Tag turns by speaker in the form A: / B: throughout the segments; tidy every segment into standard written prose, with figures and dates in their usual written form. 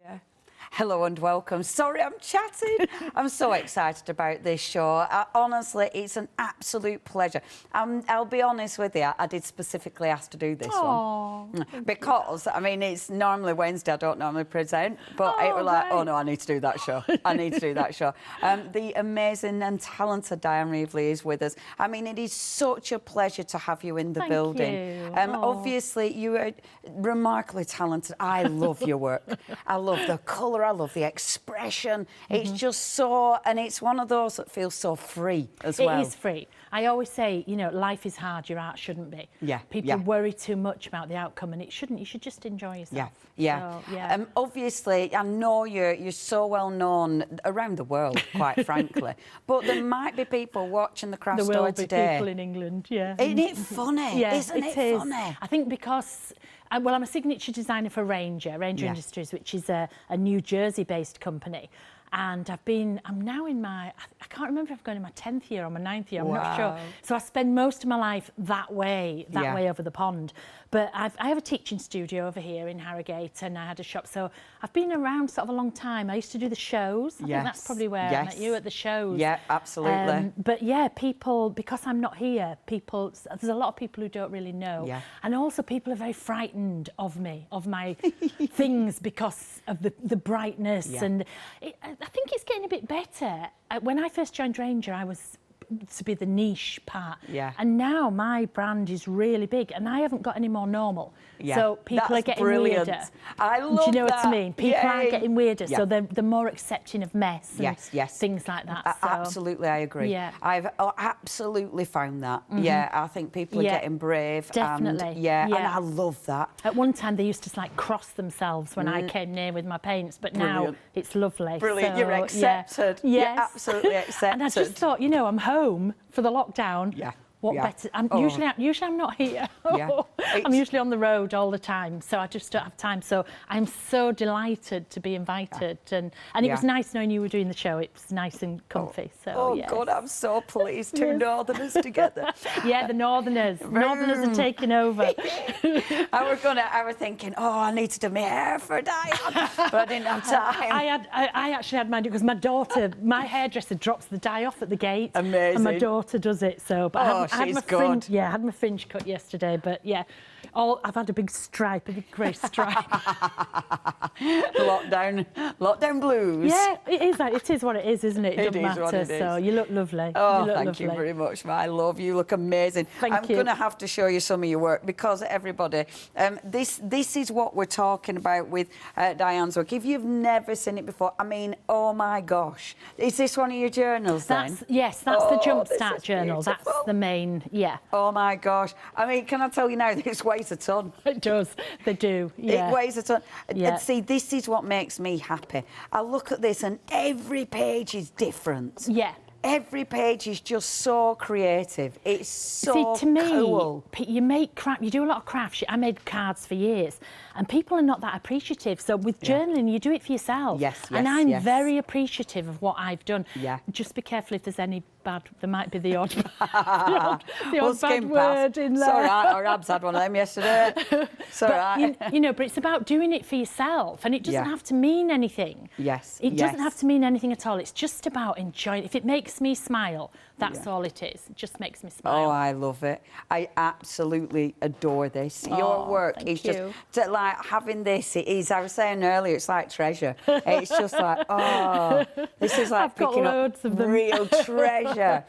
A: Yeah. Hello and welcome. Sorry, I'm chatting. I'm so excited about this show. Honestly, it's an absolute pleasure. I'll be honest with you, I did specifically ask to do this one. Because, I mean, it's normally Wednesday, I don't normally present, but it was like, oh no, I need to do that show. I need to do that show. The amazing and talented Dyan Reaveley is with us. I mean, it is such a pleasure to have you in the building.
B: You.
A: Obviously, you are remarkably talented. I love your work. I love the colour, I love the expression. It's just so, and it's one of those that feels so free as well.
B: It is free. I always say, you know, life is hard, your art shouldn't be.
A: Yeah.
B: People worry too much about the outcome, and it shouldn't. You should just enjoy yourself.
A: Yeah.
B: So, yeah.
A: Obviously, I know you're so well known around the world, quite frankly. But there might be people watching the craft store today.
B: There will be people in England, yeah.
A: Isn't it funny?
B: Yeah,
A: Isn't it funny?
B: I think because, well, I'm a signature designer for Ranger Industries, which is a New Jersey-based company. And I'm now in my, I can't remember if I'm going in my 10th year or my 9th year, I'm not sure. So I spend most of my life that way over the pond. But I have a teaching studio over here in Harrogate, and I had a shop. So I've been around sort of a long time. I used to do the shows. I think that's probably where I met you, at the shows.
A: Yeah, absolutely.
B: But yeah, people, because I'm not here, there's a lot of people who don't really know. Yeah. And also people are very frightened of me, of my things, because of the brightness. Yeah. And I think it's getting a bit better. When I first joined Ranger, I was to be the niche part. Yeah. And now my brand is really big, and I haven't got any more normal. Yeah. So people are getting weirder.
A: I love that.
B: Do you know what I mean? People are getting weirder, so they're more accepting of mess and things like that. So.
A: Absolutely, I agree. Yeah. I've absolutely found that. Yeah, I think people are getting brave.
B: Definitely.
A: And I love that.
B: At one time, they used to like cross themselves when I came near with my paints, but now it's lovely.
A: Brilliant,
B: so,
A: you're accepted.
B: Yeah.
A: You're absolutely accepted.
B: And I just thought, you know, I'm home for the lockdown. Yeah. What better? Usually I'm not here. I'm usually on the road all the time, so I just don't have time. So I'm so delighted to be invited, and it was nice knowing you were doing the show. It was nice and comfy.
A: God, I'm so pleased. Two Northerners together.
B: Yeah, the Northerners. Northerners are taking over.
A: I was thinking, oh, I need to do my hair for Dyan, but I didn't have time.
B: I actually had mine because my daughter, my hairdresser drops the dye off at the gate.
A: Amazing.
B: And my daughter does it. So, but
A: she's good.
B: I had my fringe cut yesterday, but yeah, I've had a big stripe, a big grey stripe.
A: Lockdown blues.
B: Yeah, it is what it is, isn't it? It doesn't matter.
A: What it is.
B: So you look lovely.
A: Oh, thank you very much. I love you. You look amazing.
B: I'm
A: going to have to show you some of your work, because everybody, this is what we're talking about with Dyan's work. If you've never seen it before, I mean, oh my gosh, is this one of your journals then?
B: Yes, that's the Jumpstart journal. Beautiful. That's the main,
A: Oh my gosh. I mean, can I tell you now, this weighs a ton.
B: It does. They do. Yeah.
A: It weighs a ton. And see, this is what makes me happy. I look at this and every page is different.
B: Yeah.
A: Every page is just so creative. It's so
B: to me,
A: cool.
B: You make you do a lot of crafts. I made cards for years, and people are not that appreciative. So with journaling, you do it for yourself. And I'm very appreciative of what I've done. Yeah. Just be careful if there's any bad. There might be the odd, the odd bad word in there.
A: It's all right. Our Abs had one of them yesterday. It's all right.
B: You know, but it's about doing it for yourself, and it doesn't have to mean anything.
A: Yes.
B: It doesn't have to mean anything at all. It's just about enjoying. If it makes me smile, that's all it is. It just makes me smile.
A: Oh, I love it. I absolutely adore this. Your work is just like having this. It is. I was saying earlier, it's like treasure. It's just like, oh, this is like picking up real treasure.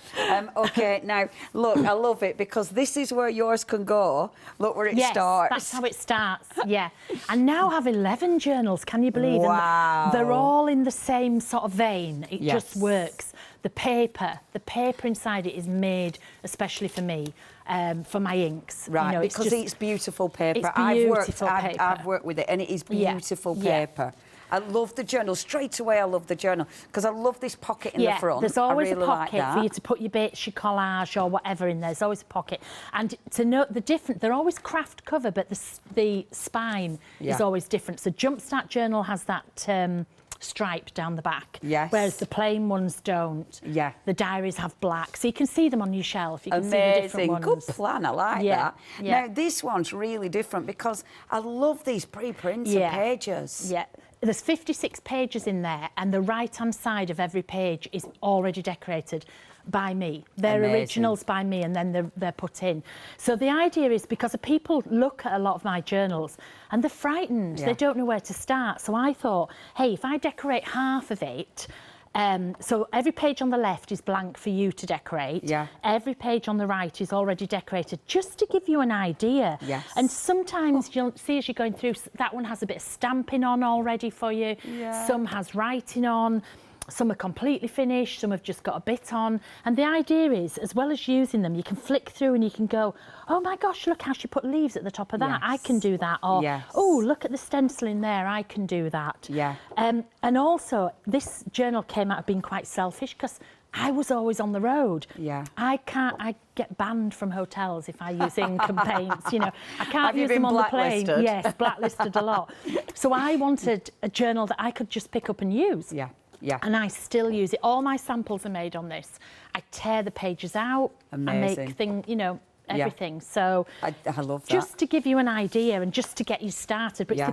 A: Okay, now look, I love it because this is where yours can go. Look where it starts.
B: That's how it starts. Yeah, and now I have 11 journals. Can you believe?
A: Wow.
B: And they're all in the same sort of vein. It just works. The paper inside it is made especially for me, for my inks.
A: Right, you know, because it's beautiful paper. I've worked with it, and it is beautiful paper. I love the journal. Straight away, I love the journal because I love this pocket in the front.
B: There's always
A: really
B: a pocket for you to put your bits, your collage or whatever in there. There's always a pocket. And to note the different, they're always craft cover, but the spine is always different. So Jumpstart Journal has that stripe down the back, whereas the plain ones don't. Yeah, the diaries have black, so you can see them on your shelf. You can see the different ones.
A: Good plan. I like that. Now this one's really different because I love these pre-printed pages.
B: Yeah, there's 56 pages in there, and the right-hand side of every page is already decorated by me. They're
A: Amazing.
B: originals by me, and then they're put in. So the idea is, because people look at a lot of my journals and they're frightened, they don't know where to start. So I thought, hey, if I decorate half of it, so every page on the left is blank for you to decorate.
A: Yeah.
B: Every page on the right is already decorated, just to give you an idea.
A: Yes.
B: And sometimes you'll see as you're going through, that one has a bit of stamping on already for you.
A: Yeah.
B: Some has writing on. Some are completely finished, some have just got a bit on. And the idea is, as well as using them, you can flick through and you can go, oh my gosh, look how she put leaves at the top of that. I can do that. Or, oh, look at the stencil in there. I can do that.
A: Yeah.
B: And also, this journal came out of being quite selfish, because I was always on the road.
A: Yeah.
B: I get banned from hotels if I use ink and paints, you know. I can't use them on the plane. Yes, blacklisted a lot. So I wanted a journal that I could just pick up and use.
A: Yeah. Yeah.
B: And I still use it. All my samples are made on this. I tear the pages out.
A: Amazing.
B: I make things, you know, everything. So
A: I love that.
B: Just to give you an idea and just to get you started, but it's the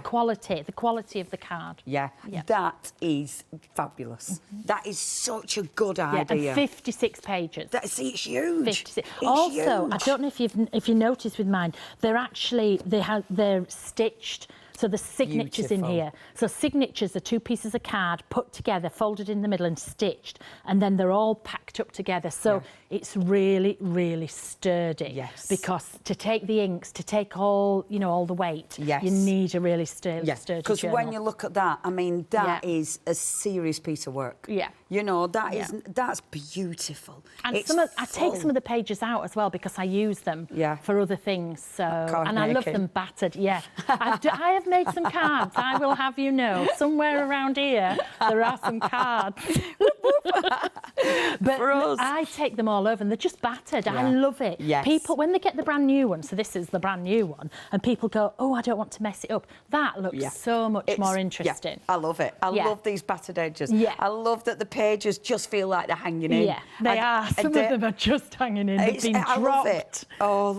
B: quality of the card.
A: Yeah. That is fabulous. That is such a good idea.
B: And 56 pages.
A: It's huge.
B: 56.
A: It's
B: also,
A: huge.
B: I don't know if you noticed with mine, they're stitched. So the signatures in here. So signatures are 2 pieces of card put together, folded in the middle and stitched, and then they're all packed up together. So it's really, really sturdy.
A: Yes.
B: Because to take the inks, to take all the weight, you need a really sturdy journal.
A: Because when you look at that, I mean, that is a serious piece of work.
B: Yeah.
A: You know, that's beautiful.
B: And I take some of the pages out as well, because I use them for other things. So and I love them battered. Yeah. I have made some cards. I will have you know, somewhere around here there are some cards. But I take them all over, and they're just battered. I love it.
A: Yes.
B: People, when they get the brand new one, so this is the brand new one, and people go, oh, I don't want to mess it up. That looks so much more interesting.
A: I love it. I love these battered edges.
B: Yeah.
A: I love that the pages just feel like they're hanging in.
B: Yeah, they are. Some of them are just hanging in. They've been dropped.
A: I love it. Oh,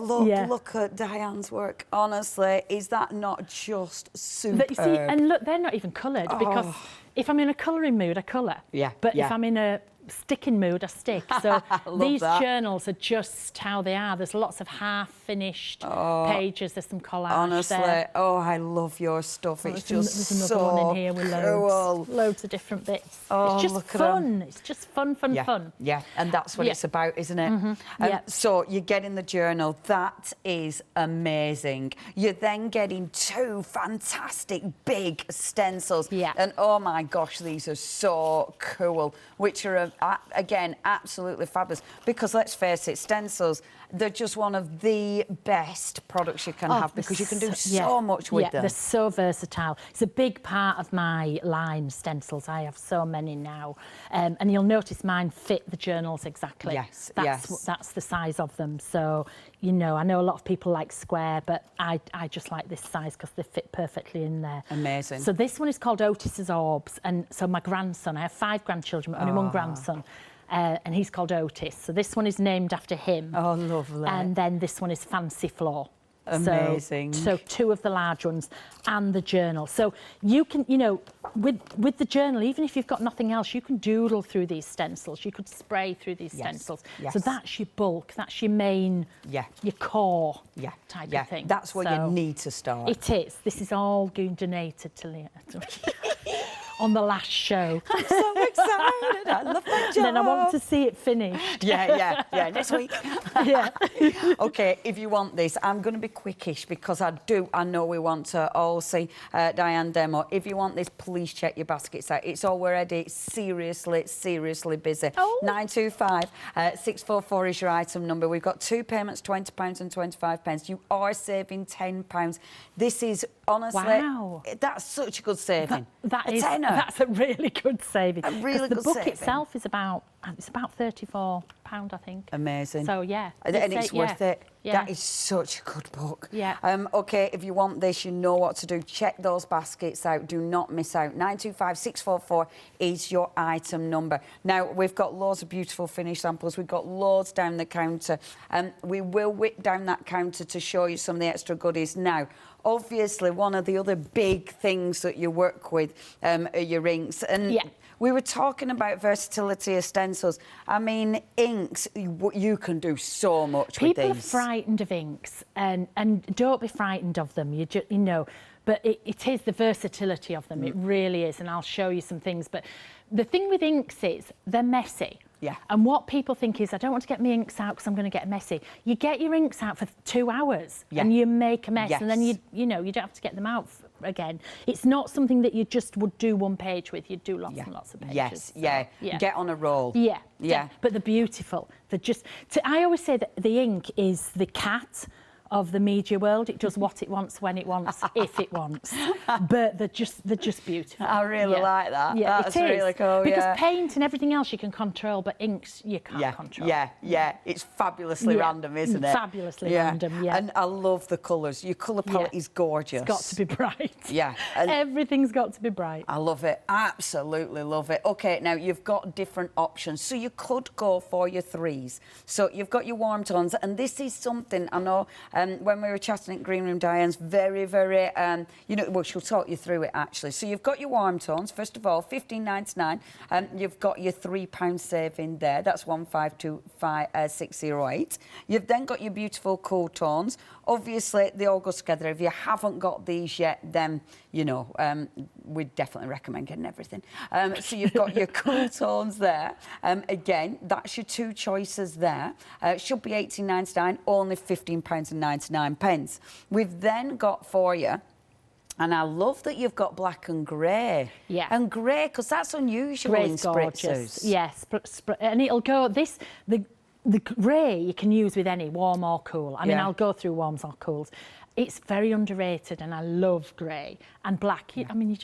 A: look at Dyan's work. Honestly, is that not just superb?
B: But you see, and look, they're not even coloured, because if I'm in a colouring mood, I colour.
A: Yeah.
B: But if I'm in a sticking mood, I stick. So these journals are just how they are. There's lots of half-finished pages. There's some collage
A: honestly,
B: there.
A: I love your stuff. It's just
B: there's
A: so
B: another one in here with loads of different bits. It's just fun. It's just fun.
A: Yeah, and that's what it's about, isn't it? So you're getting the journal. That is amazing. You're then getting 2 fantastic big stencils.
B: Yeah.
A: And oh my gosh, these are so cool, which are again absolutely fabulous, because let's face it, stencils, they're just one of the best products you can have, because you can do so much with them.
B: They're so versatile. It's a big part of my line, stencils. I have so many now, and you'll notice mine fit the journals exactly.
A: Yes,
B: that's the size of them. So I know a lot of people like square, but I just like this size because they fit perfectly in there.
A: Amazing.
B: So this one is called Otis's Orbs, and so my grandson, I have 5 grandchildren, but only one grandson. And he's called Otis. So this one is named after him. Oh, lovely. And then this one is Fancy Floor.
A: Amazing.
B: So 2 of the large ones and the journal. So you can, with the journal, even if you've got nothing else, you can doodle through these stencils. You could spray through these stencils. Yes. So that's your bulk. That's your main, your core type of thing.
A: That's where you need to start.
B: It is. This is all being donated to Leah. On the last show.
A: I'm so excited. I love my job.
B: And then I want to see it finished.
A: Yeah, next week. Okay, if you want this, I'm going to be quickish, because I know we want to all see Dyan demo. If you want this, please check your baskets out. It's already seriously busy. 925 644 is your item number. We've got 2 payments, £20 and 25. You are saving £10. This is honestly, that's such a good saving.
B: That's a really good saving.
A: A really good
B: the book
A: saving.
B: itself is about it's about £34, I think.
A: Amazing.
B: So, yeah.
A: And it's worth it.
B: Yeah.
A: That is such a good book.
B: Yeah.
A: OK, if you want this, you know what to do. Check those baskets out. Do not miss out. 925644 is your item number. Now, we've got loads of beautiful finished samples. We've got loads down the counter. We will whip down that counter to show you some of the extra goodies. Now, obviously, one of the other big things that you work with are your inks. And we were talking about versatility of stencils. I mean, inks, you can do so much with these.
B: People are frightened of inks, and don't be frightened of them, you know. But it is the versatility of them, it really is, and I'll show you some things. But the thing with inks is they're messy.
A: Yeah.
B: And what people think is, I don't want to get my inks out because I'm going to get messy. You get your inks out for 2 hours and you make a mess, and then you know, you don't have to get them out again. It's not something that you just would do one page with. You'd do lots and lots of pages.
A: Get on a roll.
B: Yeah. But they're beautiful. They're just. I always say that the ink is the cat of the media world. It does what it wants, when it wants, if it wants. But they're just beautiful.
A: I really like that.
B: Yeah,
A: that's really cool.
B: Because paint and everything else you can control, but inks you can't control.
A: Yeah. It's fabulously random, isn't it?
B: Fabulously random. Yeah.
A: And I love the colours. Your colour palette is gorgeous.
B: It's got to be bright.
A: Yeah.
B: Everything's got to be bright.
A: I love it. Absolutely love it. OK, now you've got different options. So you could go for your 3s. So you've got your warm tones, and this is something I know. When we were chatting at Green Room, Dyan's very, you know, well, she'll talk you through it, actually. So you've got your warm tones, first of all, $15.99. You've got your £3 saving there. That's 1525608. You've then got your beautiful cool tones. Obviously, they all go together. If you haven't got these yet, then, you know, we'd definitely recommend getting everything. So you've got your cool tones there. Again, that's your 2 choices there. Should be $18.99, only £15.99. We've then got for you, and I love that you've got black and grey.
B: Yeah.
A: And grey, because that's unusual
B: Grey's
A: in spritzers.
B: Gorgeous. Yes, and it'll go, the grey you can use with any, warm or cool. I mean, I'll go through warms or cools. It's very underrated, and I love grey. And black, I mean, you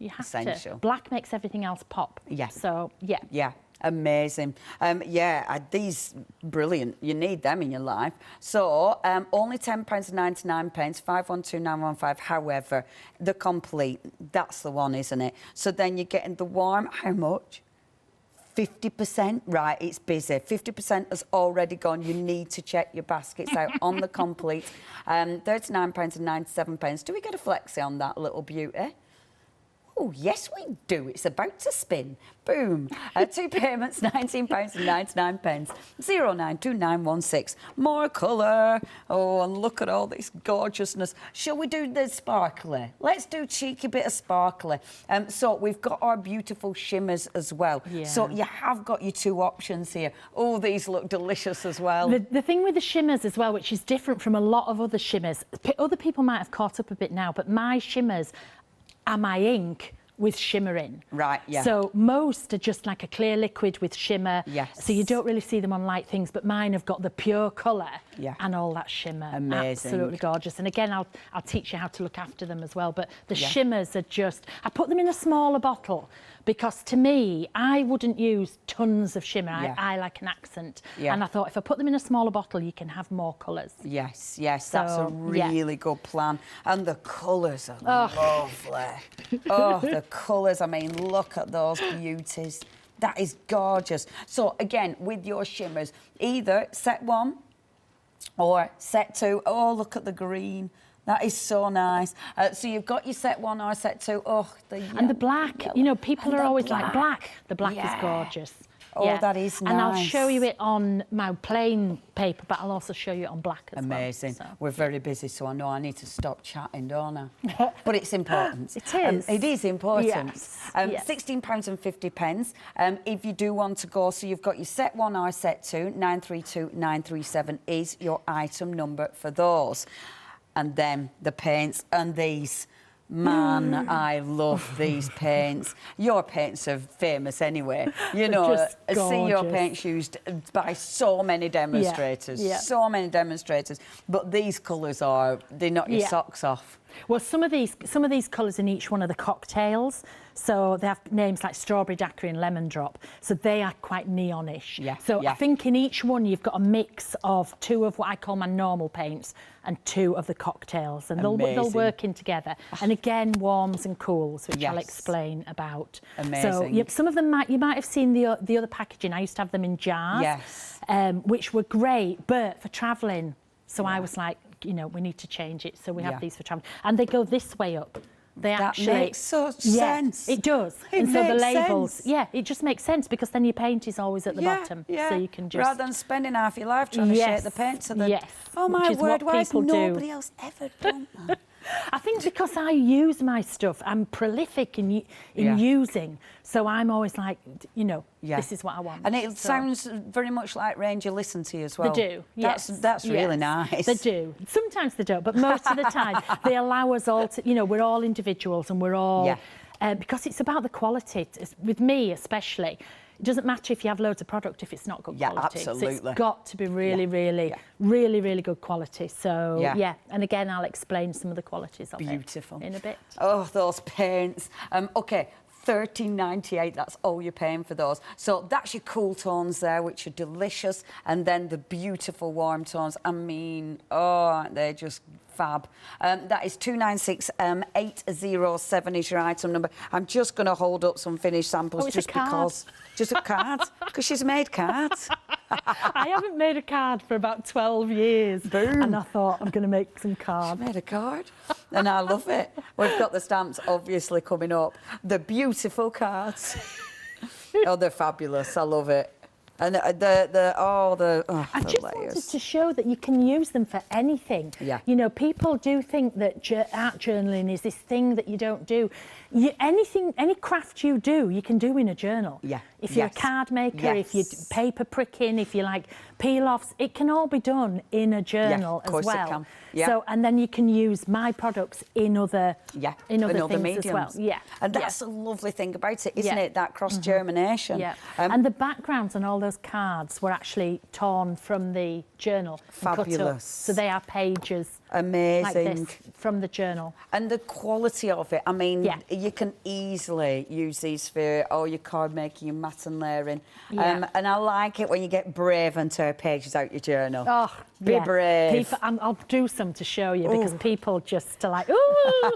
B: have
A: Essential.
B: to. Black makes everything else pop.
A: Yeah.
B: So, yeah.
A: Yeah. Amazing. These, brilliant. You need them in your life. So, only £10.99, 512915. However, the complete, that's the one, isn't it? So then you're getting the warm, how much? 50%, right, it's busy. 50% has already gone. You need to check your baskets out on the complete. £39.97. Do we get a flexi on that little beauty? Oh, yes, we do. It's about to spin. Boom. 2 payments, £19.99. 092916. More colour. Oh, and look at all this gorgeousness. Shall we do the sparkly? Let's do a cheeky bit of sparkly. So we've got our beautiful shimmers as well. Yeah. So you have got your 2 options here. Oh, these look delicious as well.
B: The thing with the shimmers as well, which is different from a lot of other shimmers, other people might have caught up a bit now, but my shimmers are my ink with shimmer in.
A: Right, yeah.
B: So most are just like a clear liquid with shimmer.
A: Yes.
B: So you don't really see them on light things, but mine have got the pure colour and all that shimmer.
A: Amazing.
B: Absolutely gorgeous. And again, I'll teach you how to look after them as well. But the shimmers are just... I put them in a smaller bottle because to me, I wouldn't use tons of shimmer. I like an accent. Yeah. And I thought if I put them in a smaller bottle, you can have more colours.
A: Yes, that's a really good plan. And the colours are lovely. Oh, the colours, I mean, look at those beauties. That is gorgeous. So, again, with your shimmers, either set 1 or set 2. Oh, look at the green. That is so nice. So you've got your set 1 or set 2. Oh,
B: and the black. You know, people are always like, black. The black is gorgeous.
A: Oh, that is nice.
B: And I'll show you it on my plain paper, but I'll also show you it on black as
A: Amazing.
B: Well. So.
A: We're very busy, so I know I need to stop chatting, don't I? But it's important.
B: It is.
A: It is important.
B: Yes.
A: £16.50. If you do want to go, so you've got your set 1 or set 2, 932937 is your item number for those. And then the paints and these. Man, I love these paints. Your paints are famous anyway. You know, I see your paints used by so many demonstrators. So many demonstrators. But these colours they knock your socks off.
B: Well, some of these colours in each one of the cocktails, so they have names like strawberry daiquiri and lemon drop, so they are quite neonish.
A: Yeah.
B: So I think in each one you've got a mix of 2 of what I call my normal paints and 2 of the cocktails, and they'll work in together. And again, warms and cools, which I'll explain about.
A: Amazing.
B: So some of them you might have seen the other packaging. I used to have them in jars, which were great, but for travelling. So I was like, you know, we need to change it. So we have these for travelling, and they go this way up. They
A: that
B: actually
A: makes such sense.
B: It does.
A: It
B: and so the
A: makes
B: labels,
A: sense.
B: It just makes sense because then your paint is always at the bottom, so you can just
A: rather than spending half your life trying to shape the paint to the. Oh my word! Why has nobody else ever done that?
B: I think because I use my stuff, I'm prolific in using, so I'm always like, you know, this is what I want.
A: And it sounds very much like Ranger listen to you as well.
B: They do, yes.
A: That's really nice.
B: They do. Sometimes they don't, but most of the time they allow us all to, you know, we're all individuals and we're all, because it's about the quality, with me especially. It doesn't matter if you have loads of product if it's not good quality.
A: Absolutely.
B: So it's got to be really, really good quality. So, and again, I'll explain some of the qualities of it in a bit.
A: Oh, those paints. OK, $13.98, that's all you're paying for those. So that's your cool tones there, which are delicious. And then the beautiful warm tones. I mean, oh, they're just fab. That is 296807 is your item number. I'm just going to hold up some finished samples just because. Just a card, because she's made cards.
B: I haven't made a card for about 12 years.
A: Boom.
B: And I thought I'm going to make some cards.
A: She made a card, and I love it. We've got the stamps obviously coming up. The beautiful cards. Oh, they're fabulous. I love it. And I
B: just wanted to show that you can use them for anything.
A: Yeah.
B: You know, people do think that art journaling is this thing that you don't do. Any craft you do, you can do in a journal.
A: Yeah.
B: If you're a card maker, if you're paper pricking, if you like peel-offs, it can all be done in a journal as well.
A: It can. Yeah.
B: So, and then you can use my products in other things
A: mediums
B: as well. Yeah.
A: And that's a lovely thing about it, isn't it? That cross-germination.
B: Yeah. And the backgrounds on all those cards were actually torn from the journal.
A: Fabulous.
B: Cut up. So they are pages.
A: Amazing.
B: Like this from the journal.
A: And the quality of it, I mean, you can easily use these for all your card making, your mat and layering. And I like it when you get brave and tear pages out your journal.
B: Oh,
A: Be brave.
B: I'll do some to show you because people just are like, ooh.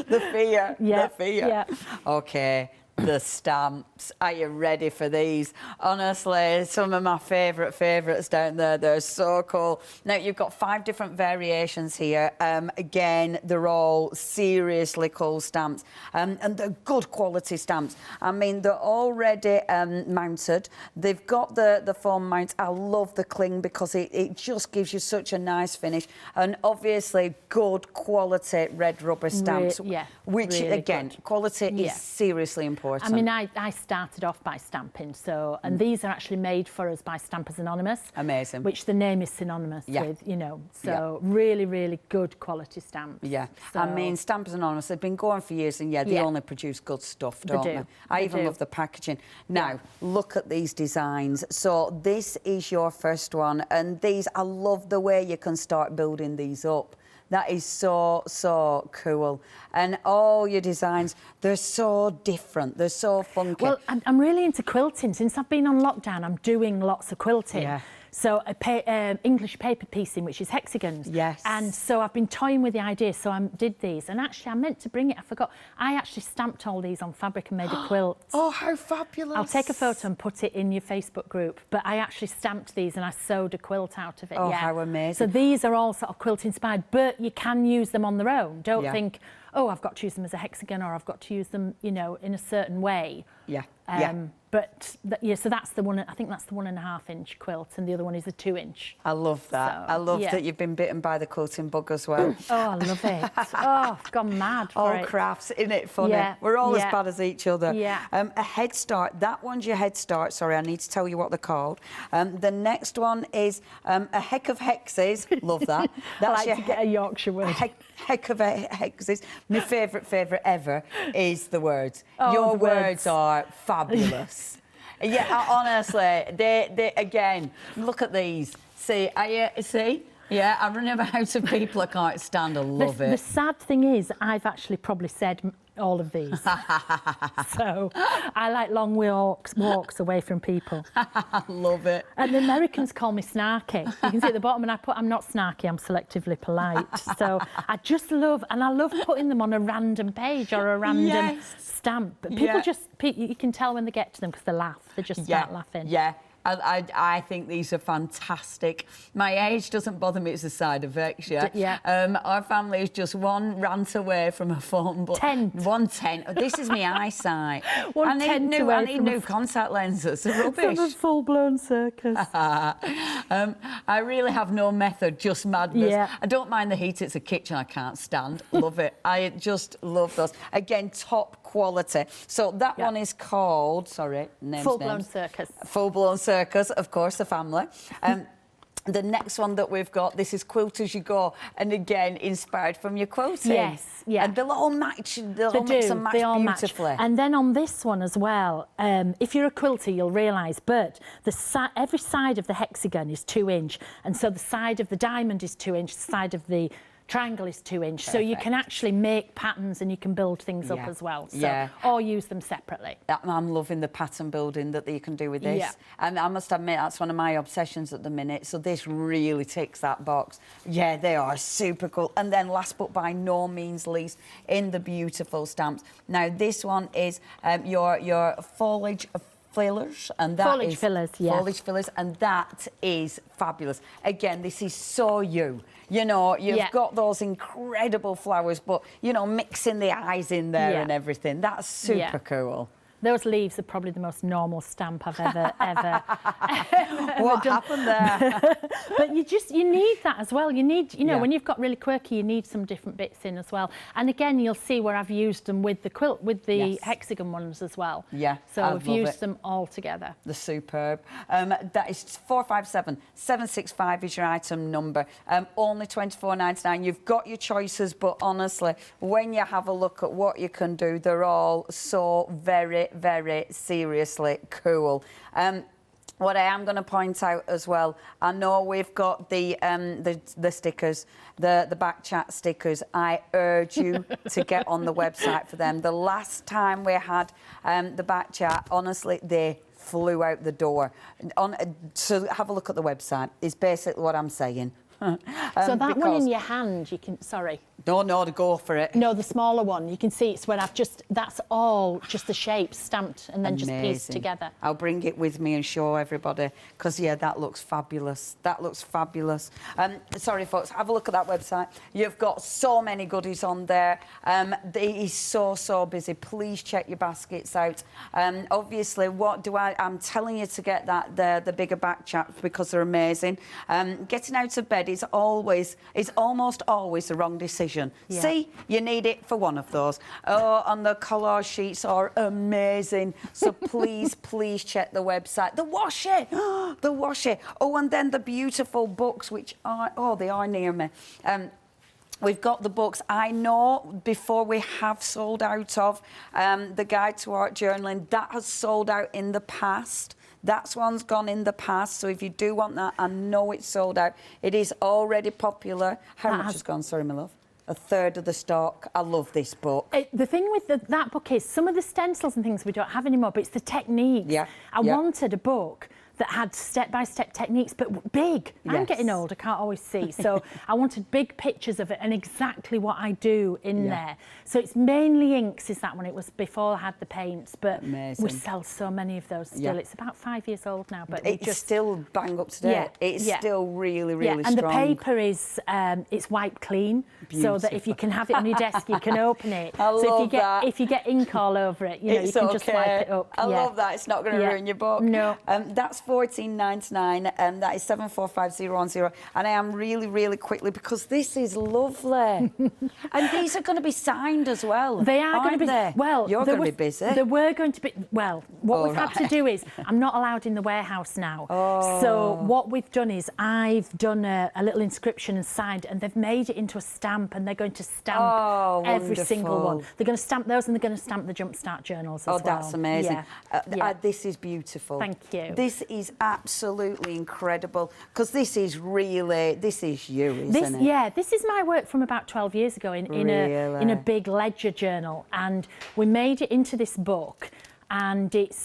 A: The fear.
B: Yeah.
A: The fear.
B: Yeah.
A: OK. The stamps. Are you ready for these? Honestly, some of my favourites down there. They're so cool. Now, you've got 5 different variations here. Again, they're all seriously cool stamps. And they're good quality stamps. I mean, they're already mounted. They've got the foam mount. I love the cling because it just gives you such a nice finish. And obviously, good quality red rubber stamps. Which, really again, quality is seriously important.
B: I mean, I started off by stamping, so, and these are actually made for us by Stampers Anonymous.
A: Amazing.
B: Which the name is synonymous with, you know, so really, really good quality stamps.
A: Yeah,
B: so,
A: I mean, Stampers Anonymous, they've been going for years, and they only produce good stuff, don't they? I even love the packaging. Now, look at these designs. So this is your first one, and these, I love the way you can start building these up. That is so cool. And all your designs, they're so different. They're so funky.
B: Well, I'm really into quilting. Since I've been on lockdown, I'm doing lots of quilting.
A: Yeah.
B: So English paper piecing, which is hexagons.
A: Yes.
B: And so I've been toying with the idea, so I did these. And actually, I meant to bring it, I forgot. I actually stamped all these on fabric and made a quilt.
A: Oh, how fabulous.
B: I'll take a photo and put it in your Facebook group. But I actually stamped these and I sewed a quilt out of it.
A: Oh, how amazing.
B: So these are all sort of quilt inspired, but you can use them on their own. Don't think, oh, I've got to use them as a hexagon or I've got to use them, you know, in a certain way.
A: Yeah.
B: But so that's the one. I think that's the 1.5 inch quilt, and the other one is a 2 inch.
A: I love that. I love that you've been bitten by the quilting bug as well.
B: Oh, I love it. Oh, I've gone mad for it.
A: Crafts, isn't it funny?
B: Yeah.
A: We're all as bad as each other.
B: Yeah.
A: A head start. That one's your head start. Sorry, I need to tell you what they're called. The next one is a heck of hexes. Love that. That's
B: I like to get a Yorkshire word.
A: Heck of hexes. My favourite ever is the words.
B: Oh,
A: your
B: the
A: words are fabulous. Yeah, honestly, they again, look at these. See, Yeah, I run out of people I can't stand. I love it.
B: The sad thing is, I've actually probably said all of these. So I like long walks away from people.
A: I love it.
B: And the Americans call me snarky. You can see at the bottom, and I put, I'm not snarky, I'm selectively polite. So I just love, and I love putting them on a random page or a random stamp. But people you can tell when they get to them because they laugh. They just start laughing.
A: Yeah. I think these are fantastic. My age doesn't bother me, it's a side effect, Our family is just one rant away from a phone book. 110. Oh, this is my eyesight. I need new contact lenses. They're rubbish.
B: From a full-blown circus.
A: I really have no method, just madness.
B: Yeah.
A: I don't mind the heat, it's a kitchen I can't stand. Love it. I just love those. Again, top quality. So that one is called,
B: Full-blown circus.
A: Full-blown circus, of course, the family. The next one that we've got, this is Quilt As You Go, and again, inspired from your quilting.
B: Yes, yeah.
A: And they'll all match, they'll mix and match beautifully.
B: And then on this one as well, if you're a quilter, you'll realise, but every side of the hexagon is 2 inch, and so the side of the diamond is 2 inch, the side of the triangle is 2 inch. So you can actually make patterns and you can build things up as well. So, or use them separately.
A: I'm loving the pattern building that you can do with this. And I must admit, that's one of my obsessions at the minute. So this really ticks that box. Yeah, they are super cool. And then last but by no means least, in the beautiful stamps. Now, this one is your foliage fillers, and that
B: foliage fillers,
A: foliage fillers, and that is fabulous. Again, this is so you know, you've got those incredible flowers, but you know, mixing the eyes in there and everything, that's super cool.
B: Those leaves are probably the most normal stamp I've ever
A: What
B: done.
A: happened there?
B: But you need that as well. You need, you know, when you've got really quirky, you need some different bits in as well. And again, you'll see where I've used them with the quilt, with the hexagon ones as well. Yeah. So I've used them all together.
A: They're superb. That is 457 765 is your item number. Only £24.99. You've got your choices, but honestly, when you have a look at what you can do, they're all so very, very seriously cool. What I am going to point out as well, I know we've got the stickers, the back chat stickers. I urge you to get on the website for them. The last time we had the back chat, honestly, they flew out the door. So have a look at the website, is basically what I'm saying.
B: So that one in your hand, you can,
A: No, to go for it.
B: No, the smaller one, you can see it's when I've that's all just the shapes stamped and then just pieced together.
A: I'll bring it with me and show everybody, because, yeah, that looks fabulous. That looks fabulous. Sorry, folks, have a look at that website. You've got so many goodies on there. It is so busy. Please check your baskets out. Obviously, I'm telling you to get the bigger back chaps because they're amazing. Getting out of bed is almost always the wrong decision. Yeah. See, you need it for one of those. Oh, and the collage sheets are amazing. So please check the website. The washi, the washi. Oh, and then the beautiful books, which are, they are near me. We've got the books. I know before we have sold out of the Guide to Art Journaling. That has sold out in the past. That one's gone in the past, so if you do want that, I know it's sold out. It is already popular. How much has gone? Sorry, my love. A third of the stock. I love this book.
B: The thing with that book is some of the stencils and things we don't have anymore, but it's the techniques.
A: Yeah.
B: I wanted a book that had step-by-step techniques, but big. Yes. I'm getting old, I can't always see. So I wanted big pictures of it and exactly what I do in there. So it's mainly inks, is that one. It was before I had the paints, but we sell so many of those still. It's about 5 years old now, but
A: it's still bang up to date. It's still really strong.
B: And the paper is, it's wiped clean, so that if you can have it on your desk, you can open it.
A: I love that.
B: If you get ink all over it, you know, you can just wipe it up.
A: I love that. It's not going to ruin your book.
B: No.
A: That's £14.99, and that is 745010. And I am really quickly, because this is lovely. And these are going to be signed as well.
B: They are going to be.
A: They?
B: Well,
A: you're going to be busy.
B: They were going to be. Well, what we've had to do is, I'm not allowed in the warehouse now. So what we've done is, I've done a little inscription and signed, and they've made it into a stamp, and they're going to stamp every single one. They're going to stamp those, and they're going to stamp the Jumpstart journals as well.
A: Oh, that's amazing. This is beautiful.
B: Thank you.
A: This is absolutely incredible, because this is really, this is you, isn't it?
B: Yeah, this is my work from about 12 years ago in a big ledger journal, and we made it into this book. And it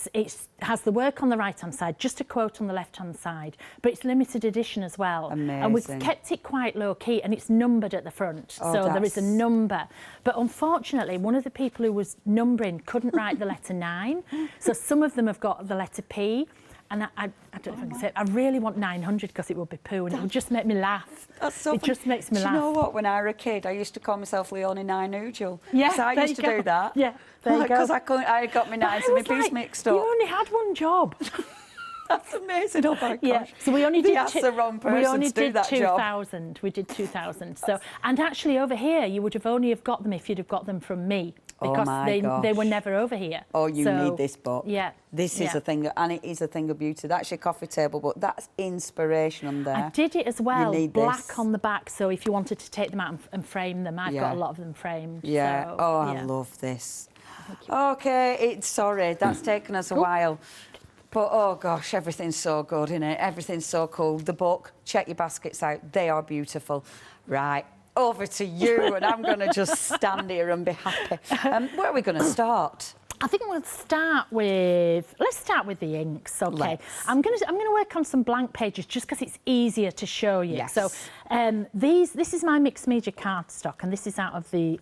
B: has the work on the right-hand side, just a quote on the left-hand side, but it's limited edition as well.
A: Amazing.
B: And we've kept it quite low-key, and it's numbered at the front, so there is a number. But unfortunately, one of the people who was numbering couldn't write the letter 9, so some of them have got the letter P. And I don't know if I can say it. I really want 900 because it would be poo, and it would just make me laugh.
A: That's so
B: It
A: funny.
B: just makes me laugh.
A: Do you know what? When I was a kid, I used to call myself Leonie Nine-Oodle.
B: Yeah,
A: so I used to do that.
B: Yeah, there you go.
A: Because I got my nines and my P's mixed up.
B: You only had one job.
A: That's amazing. Oh my gosh.
B: Yeah. So we only did
A: the wrong person to do that
B: 2,000.
A: job.
B: We did 2,000. So, and actually over here, you would have only have got them if you'd have got them from me, because they were never over here.
A: Oh, you need this book.
B: Yeah.
A: This is a thing, and it is a thing of beauty. That's your coffee table book. That's inspiration on there.
B: I did it as well,
A: You need
B: black
A: this.
B: on the back, so if you wanted to take them out and frame them, I've got a lot of them framed.
A: Yeah.
B: So,
A: oh, I love this. Okay, sorry, that's taken us a while. But, oh, gosh, everything's so good, isn't it? Everything's so cool. The book, check your baskets out. They are beautiful. Right, over to you, and I'm going to just stand here and be happy. Where are we going to start?
B: I think we'll start with, let's start with the inks, okay?
A: Let's.
B: I'm going to work on some blank pages just because it's easier to show you.
A: Yes.
B: So this is my mixed media cardstock, and this is out of the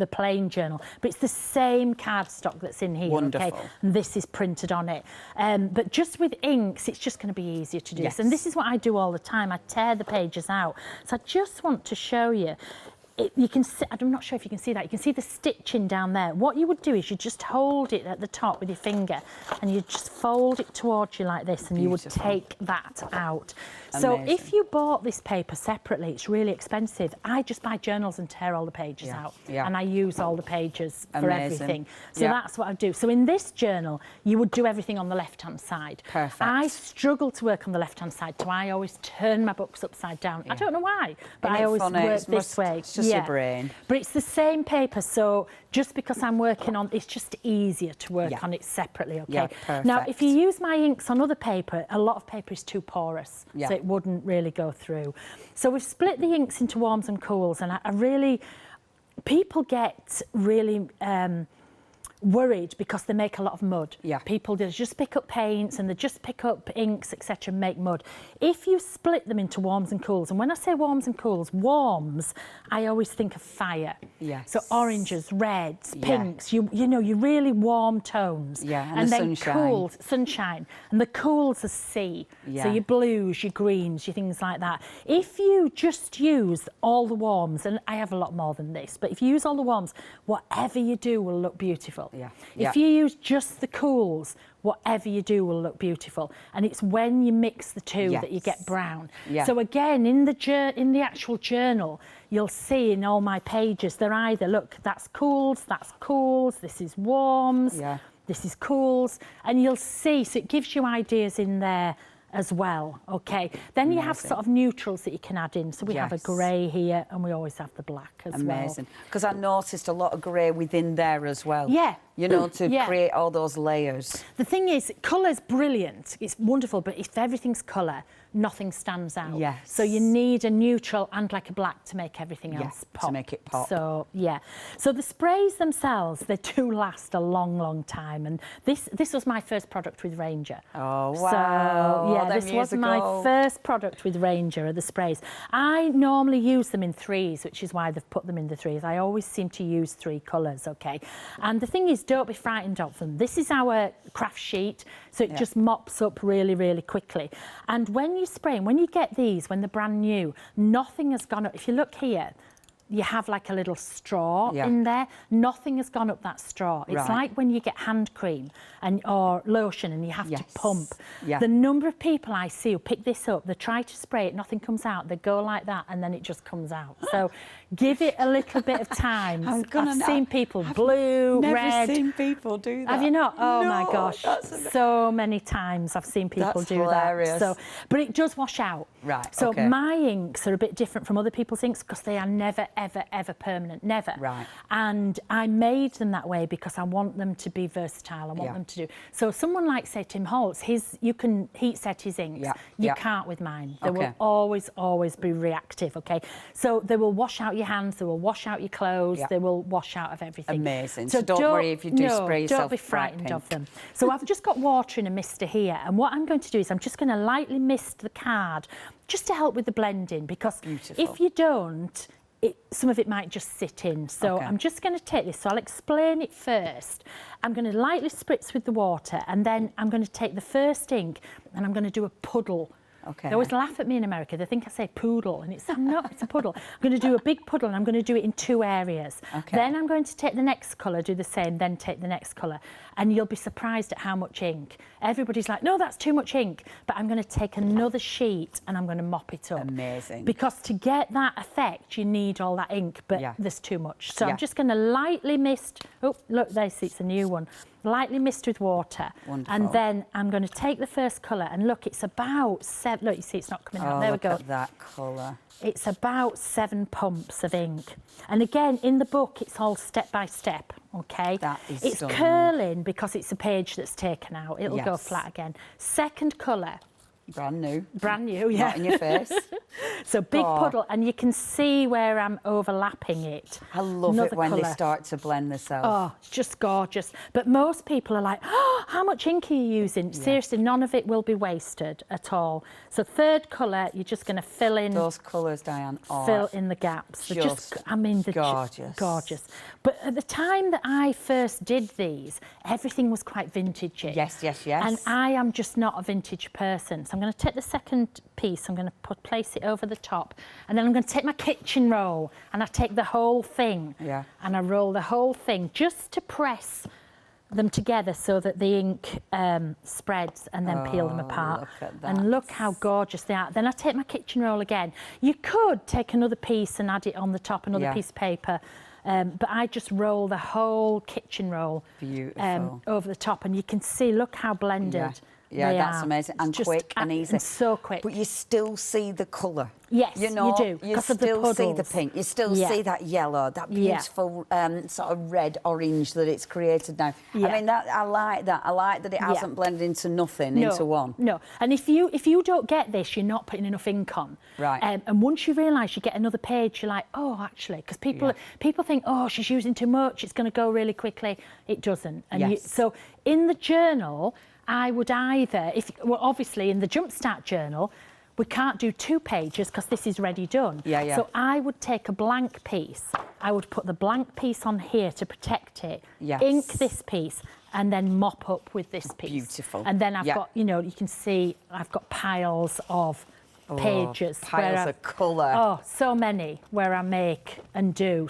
B: plain journal, but it's the same cardstock that's in here.
A: Wonderful.
B: Okay? And this is printed on it. But just with inks, it's just going to be easier to do this. And this is what I do all the time. I tear the pages out. So I just want to show you. You can see, I'm not sure if you can see that. You can see the stitching down there. What you would do is you just hold it at the top with your finger, and you just fold it towards you like this, and you would take that out. So if you bought this paper separately, it's really expensive. I just buy journals and tear all the pages out, and I use all the pages for everything. So that's what I do. So in this journal, you would do everything on the left-hand side.
A: Perfect.
B: I struggle to work on the left-hand side, so I always turn my books upside down. I don't know why, but I always work this way.
A: It's just your brain.
B: But it's the same paper, so just because I'm working on, it's just easier to work on it separately, okay?
A: Yeah, perfect.
B: Now, if you use my inks on other paper, a lot of paper is too porous, so it wouldn't really go through. So we've split the inks into warms and cools, and I really, people get really worried because they make a lot of mud. People just pick up paints and they just pick up inks, etc., and make mud. If you split them into warms and cools, and when I say warms and cools, warms, I always think of fire. So oranges, reds, pinks, you know, your really warm tones.
A: And
B: then
A: sunshine.
B: cools, sunshine. And the cools are sea. So your blues, your greens, your things like that. If you just use all the warms, and I have a lot more than this, but if you use all the warms, whatever you do will look beautiful. If you use just the cools, whatever you do will look beautiful. And it's when you mix the two that you get brown. So again, in the actual journal, you'll see in all my pages, they're either, look, that's cools, this is warms, this is cools, and you'll see, so it gives you ideas in there as well, okay? Then you have sort of neutrals that you can add in. So we have a grey here, and we always have the black as well.
A: Amazing. Because I noticed a lot of grey within there as well. You know, to create all those layers.
B: The thing is, colour's brilliant. It's wonderful, but if everything's colour, nothing stands out. So you need a neutral and like a black to make everything else pop.
A: To make it pop.
B: So, So the sprays themselves, they do last a long, long time. And this was my first product with Ranger.
A: Oh, wow.
B: So, this was my first product with Ranger, are the sprays. I normally use them in threes, which is why they've put them in the threes. I always seem to use 3 colours, okay? And the thing is, don't be frightened of them. This is our craft sheet, so it just mops up really, really quickly. And when you spray, and when you get these, when they're brand new, nothing has gone up. If you look here, you have like a little straw in there. Nothing has gone up that straw. It's like when you get hand cream or lotion and you have to pump. The number of people I see who pick this up, they try to spray it, nothing comes out. They go like that and then it just comes out. So Give it a little bit of time. I've seen people
A: I've
B: blue,
A: never
B: red.
A: seen people do that.
B: Have you not? Oh
A: No,
B: my gosh, so many times I've seen people
A: That's
B: do
A: hilarious.
B: that. So, but it does wash out.
A: Right,
B: So
A: okay.
B: my inks are a bit different from other people's inks because they are never, ever, ever permanent, never.
A: Right.
B: And I made them that way because I want them to be versatile. I want them to do. So someone like, say, Tim Holtz, you can heat set his inks. You can't with mine. They will always be reactive, okay? So they will wash out your hands, they will wash out your clothes, they will wash out of everything.
A: Amazing. So don't worry if you do spray yourself.
B: Don't be frightened of them. So I've just got water in a mister here, and what I'm going to do is I'm just going to lightly mist the card just to help with the blending, because if you don't, some of it might just sit in. So I'm just going to take this. So I'll explain it first. I'm going to lightly spritz with the water, and then I'm going to take the first ink and I'm going to do a puddle. They always laugh at me in America. They think I say poodle, and it's not, it's a puddle. I'm going to do a big puddle, and I'm going to do it in 2 areas. Then I'm going to take the next colour, do the same, then take the next colour. And you'll be surprised at how much ink. Everybody's like, no, that's too much ink. But I'm going to take another sheet and I'm going to mop it up.
A: Amazing.
B: Because to get that effect, you need all that ink, but there's too much. So I'm just going to lightly mist. Oh, look, it's a new one. Lightly mist with water.
A: Wonderful.
B: And then I'm going to take the first colour, and look, it's about 7. Look, you see, it's not coming out. There we go.
A: Look at that colour.
B: It's about 7 pumps of ink. And again, in the book, it's all step by step, okay?
A: That is
B: It's
A: stunning.
B: curling because it's a page that's taken out. It'll go flat again. Second colour.
A: Brand new.
B: Brand new, yeah.
A: Not in your face.
B: So big puddle, and you can see where I'm overlapping it.
A: I love it when they start to blend themselves.
B: Oh, it's just gorgeous. But most people are like, oh, how much ink are you using? Seriously, none of it will be wasted at all. So third colour, you're just going to fill in.
A: Those colours, Dyan, are
B: fill in the gaps. They're they're
A: gorgeous.
B: Gorgeous. But at the time that I first did these, everything was quite vintagey.
A: Yes.
B: And I am just not a vintage person. So I'm going to take the second piece, I'm going to place it over the top, and then I'm going to take my kitchen roll and I take the whole thing and I roll the whole thing just to press them together so that the ink spreads, and then peel them apart.
A: Look at that.
B: And look how gorgeous they are. Then I take my kitchen roll again. You could take another piece and add it on the top, another piece of paper. But I just roll the whole kitchen roll over the top, and you can see, look how blended
A: Yeah, that's amazing. And
B: just
A: quick and easy.
B: And so quick.
A: But you still see the colour.
B: Yes,
A: you know,
B: you do.
A: You still see the pink. You still see that yellow, that beautiful sort of red orange that it's created now. I mean, I like that. I like that it hasn't blended into nothing, into one.
B: No. And if you don't get this, you're not putting enough ink on.
A: Right.
B: And once you realise you get another page, you're like, oh, actually, because people think, oh, she's using too much, it's going to go really quickly. It doesn't. And so in the journal, I would either, obviously in the Jumpstart journal, we can't do 2 pages because this is ready done. So I would take a blank piece. I would put the blank piece on here to protect it, ink this piece, and then mop up with this piece.
A: Beautiful.
B: And then I've got, you can see I've got piles of pages.
A: Piles of colour.
B: Oh, so many where I make and do.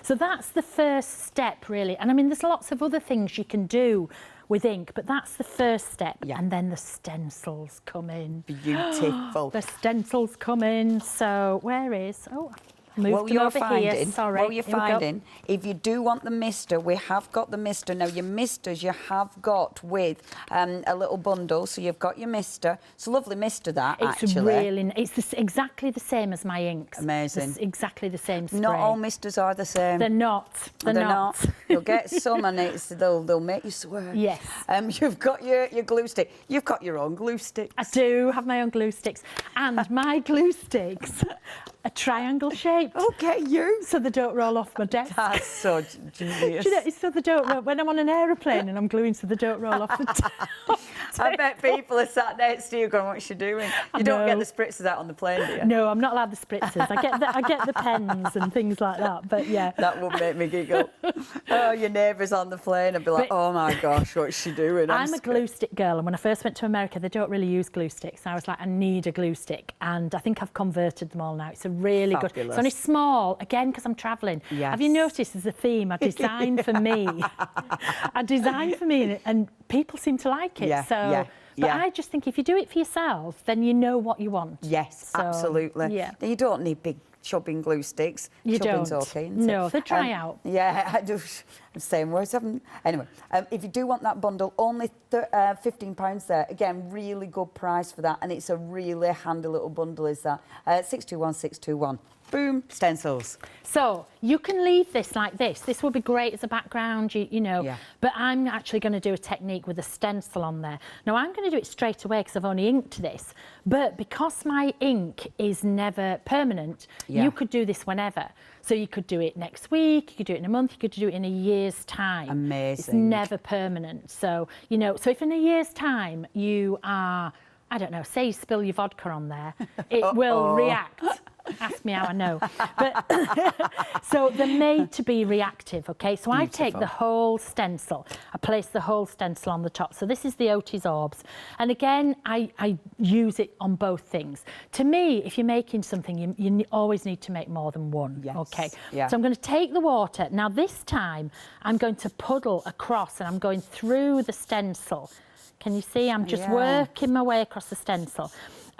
B: So that's the first step, really. And I mean, there's lots of other things you can do with ink, but that's the first step. And then the stencils come in.
A: Beautiful.
B: The stencils come in. So where is... Oh,
A: While you're finding,
B: if
A: you do want the mister, we have got the mister. Now, your misters you have got with a little bundle, so you've got your mister. It's a lovely mister,
B: it's exactly the same as my inks.
A: Amazing.
B: It's exactly the same spray.
A: Not all misters are the same.
B: They're not. They're not.
A: You'll get some, and they'll make you swear.
B: Yes.
A: You've got your glue stick. You've got your own glue sticks.
B: I do have my own glue sticks, and my glue sticks are triangle shaped.
A: Okay, you.
B: So they don't roll off my desk.
A: That's so genius.
B: Do you know, so they don't roll. When I'm on an aeroplane and I'm gluing, so they don't roll off the top.
A: I bet people are sat next to you going, what's she doing? You don't get the spritzers out on the plane, do you?
B: No, I'm not allowed the spritzers. I get the pens and things like that, but yeah.
A: That would make me giggle. Oh, your neighbours on the plane and be like, oh my gosh, what's she doing?
B: I'm a glue stick girl, and when I first went to America, they don't really use glue sticks. I was like, I need a glue stick, and I think I've converted them all now. It's a really good. It's only small, again, because I'm travelling. Have you noticed there's a theme I designed for me? I designed for me, and people seem to like it. But I just think if you do it for yourself, then you know what you want.
A: Yes, so, absolutely. Yeah. You don't need big chubbing glue sticks.
B: You
A: Chubbing's
B: don't.
A: okay,
B: No, they dry out.
A: Yeah, I do. Same words. Anyway, if you do want that bundle, only £15 there. Again, really good price for that, and it's a really handy little bundle. Is that 621621? Boom, stencils.
B: So you can leave this like this. This will be great as a background, you know. Yeah. But I'm actually going to do a technique with a stencil on there. Now I'm going to do it straight away because I've only inked this. But because my ink is never permanent, you could do this whenever. So you could do it next week, you could do it in a month, you could do it in a year's time.
A: Amazing.
B: It's never permanent. So, you know, so if in a year's time you are, I don't know, say you spill your vodka on there, it will react. Ask me how I know. But so they're made to be reactive, okay? So I take the whole stencil, I place the whole stencil on the top. So this is the Otis Orbs. And again, I use it on both things. To me, if you're making something, you always need to make more than one, okay? Yeah. So I'm going to take the water. Now this time, I'm going to puddle across and I'm going through the stencil. Can you see? I'm just working my way across the stencil.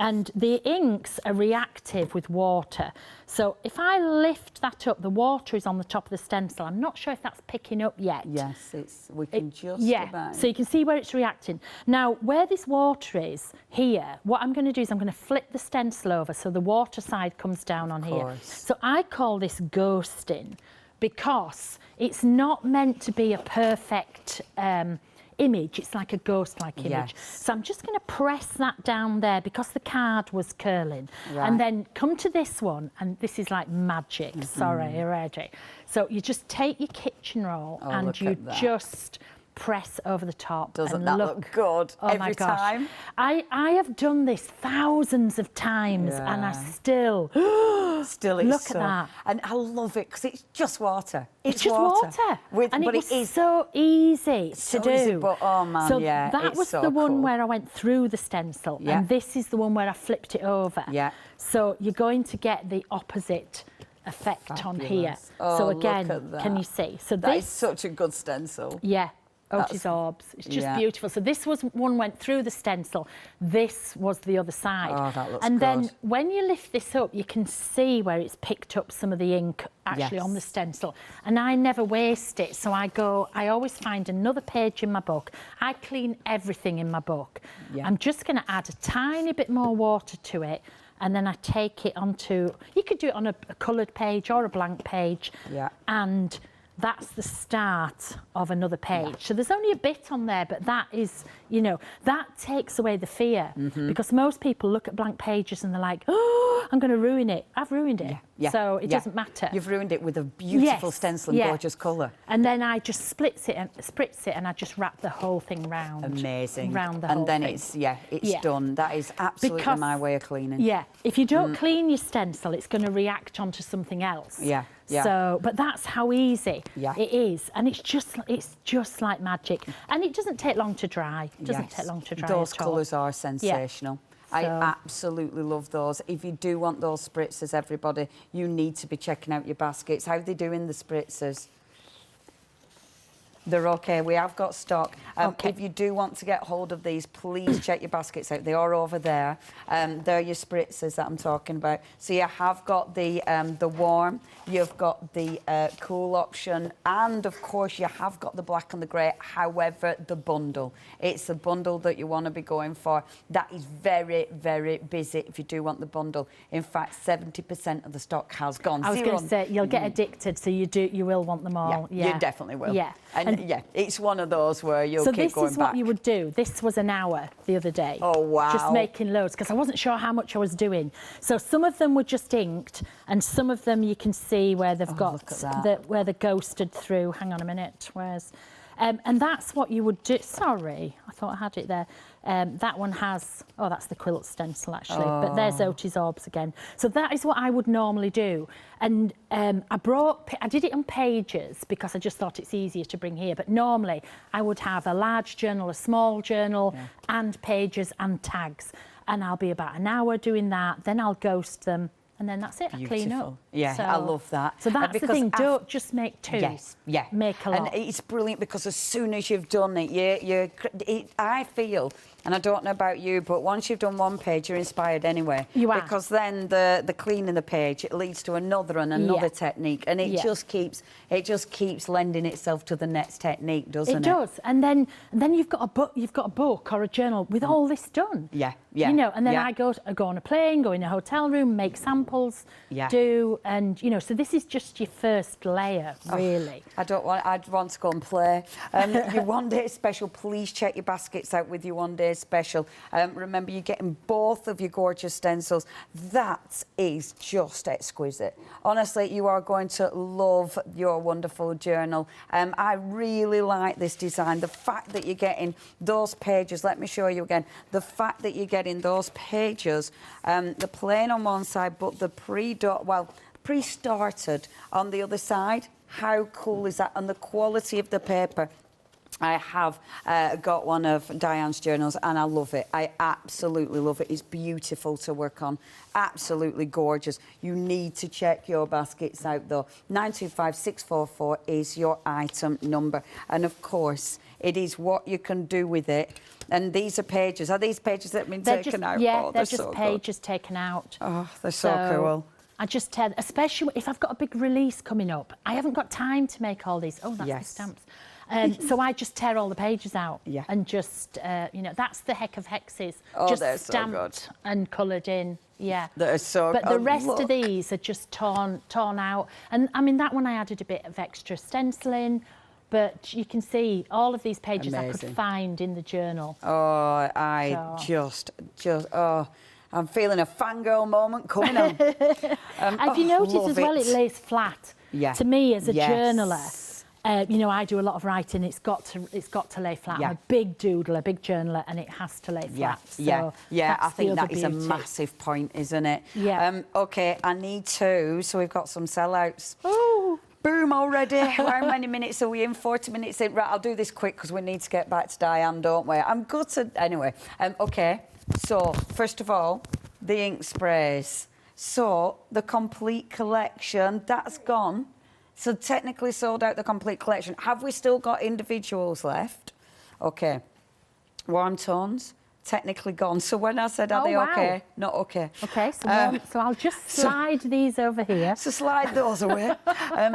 B: And the inks are reactive with water. So if I lift that up, the water is on the top of the stencil. I'm not sure if that's picking up yet.
A: Yes, we can just about.
B: So you can see where it's reacting. Now, where this water is here, what I'm going to do is I'm going to flip the stencil over so the water side comes down on here. So I call this ghosting because it's not meant to be a perfect image. It's like a ghost-like image. So I'm just going to press that down there because the card was curling. And then come to this one, and this is like magic. Sorry, Reggie. So you just take your kitchen roll and you just press over the top.
A: Doesn't that look good every time?
B: I have done this thousands of times and I still look at that.
A: And I love it because it's just water.
B: It's just water. And it was so easy to do.
A: Easy, but oh man,
B: so that was the one where I went through the stencil and this is the one where I flipped it over. So you're going to get the opposite effect on here. So again, can you see? So
A: that is such a good stencil.
B: Otis Orbs. It's just beautiful. So this was one went through the stencil. This was the other side.
A: Oh, that looks
B: and then when you lift this up, you can see where it's picked up some of the ink actually on the stencil. And I never waste it. So I always find another page in my book. I clean everything in my book. I'm just going to add a tiny bit more water to it. And then I take it onto, you could do it on a coloured page or a blank page. And that's the start of another page. So there's only a bit on there, but that is, you know, that takes away the fear because most people look at blank pages and they're like, oh, I'm going to ruin it. I've ruined it. So it doesn't matter.
A: You've ruined it with a beautiful stencil and gorgeous colour.
B: And then I just spritz it and I just wrap the whole thing round.
A: Amazing.
B: Round the whole thing.
A: And then it's done. That is absolutely my way of cleaning.
B: If you don't clean your stencil, it's going to react onto something else. So, but that's how easy it is, and it's just like magic, and it doesn't take long to dry. It doesn't take long to dry.
A: Those colours are sensational. I absolutely love those. If you do want those spritzers, everybody, you need to be checking out your baskets. How are they doing, the spritzers? They're okay. We have got stock. If you do want to get hold of these, please check your baskets out. They are over there. They're your spritzers that I'm talking about. So you have got the warm, you've got the cool option, and of course you have got the black and the grey. However, the bundle. It's the bundle that you want to be going for. That is very, very busy if you do want the bundle. In fact, 70% of the stock has gone.
B: I was going to say, you'll get addicted, so you will want them all.
A: You definitely will. And it's one of those where you'll keep going back.
B: So this is what you would do. This was an hour the other day.
A: Oh, wow.
B: Just making loads, because I wasn't sure how much I was doing. So some of them were just inked, and some of them you can see where they've got, where they're ghosted through. Hang on a minute, where's... and that's what you would do. Sorry, I thought I had it there. That one has, that's the quilt stencil actually, but there's Otis Orbs again. So that is what I would normally do. And I did it on pages because I just thought it's easier to bring here. But normally I would have a large journal, a small journal, and pages and tags. And I'll be about an hour doing that. Then I'll ghost them and then that's it.
A: Beautiful.
B: I clean up.
A: Yeah,
B: so,
A: I love that.
B: So that's the thing. Don't just make 2.
A: Yes, yeah.
B: Make a lot.
A: And it's brilliant because as soon as you've done it, I feel, and I don't know about you, but once you've done one page, you're inspired anyway.
B: You are.
A: Because then the cleaning the page, it leads to another and another technique, and it just keeps lending itself to the next technique, doesn't it?
B: It does. And then you've got a book or a journal with all this done.
A: Yeah, yeah.
B: You know, and then I go on a plane, go in a hotel room, make samples, and you know, so this is just your first layer, really. I'd
A: want to go and play. Your one day special, please check your baskets out with your one day special. Remember, you're getting both of your gorgeous stencils. That is just exquisite. Honestly, you are going to love your wonderful journal. I really like this design. The fact that you're getting those pages, let me show you again. The fact that you're getting those pages, the plain on one side, but the pre-started on the other side. How cool is that? And the quality of the paper. I have got one of Dyan's journals and I love it. I absolutely love it. It's beautiful to work on. Absolutely gorgeous. You need to check your baskets out though. 925644 is your item number. And of course, it is what you can do with it. And these are pages. Are these pages that have been taken out?
B: Yeah, they're just pages taken out.
A: Oh, they're so cool.
B: I just tell, especially if I've got a big release coming up, I haven't got time to make all these. Oh, that's the stamps. So I just tear all the pages out and just, you know, that's the heck of hexes. Just stamped and coloured in. Yeah.
A: They're so good.
B: But the rest of these are just torn out. And I mean, that one I added a bit of extra stenciling. But you can see all of these pages I could find in the journal.
A: Oh, I'm feeling a fangirl moment coming on.
B: Have you noticed as well it lays flat?
A: Yeah.
B: To me, as a journaler, you know, I do a lot of writing. It's got to lay flat. I'm a big doodler, a big journaler, and it has to lay flat. So
A: I think that is a massive point, isn't it?
B: Yeah.
A: Okay, I need 2, so we've got some sellouts.
B: Oh.
A: Boom already. How many minutes are we in? 40 minutes in. Right, I'll do this quick because we need to get back to Dyan, don't we? I'm gutted. Anyway, okay. So, first of all, the ink sprays. So, the complete collection, that's gone. So, technically sold out the complete collection. Have we still got individuals left? Okay. Warm tones, technically gone. So, when I said, are they okay? Not okay.
B: Okay, so I'll just slide these over here.
A: So, slide those away.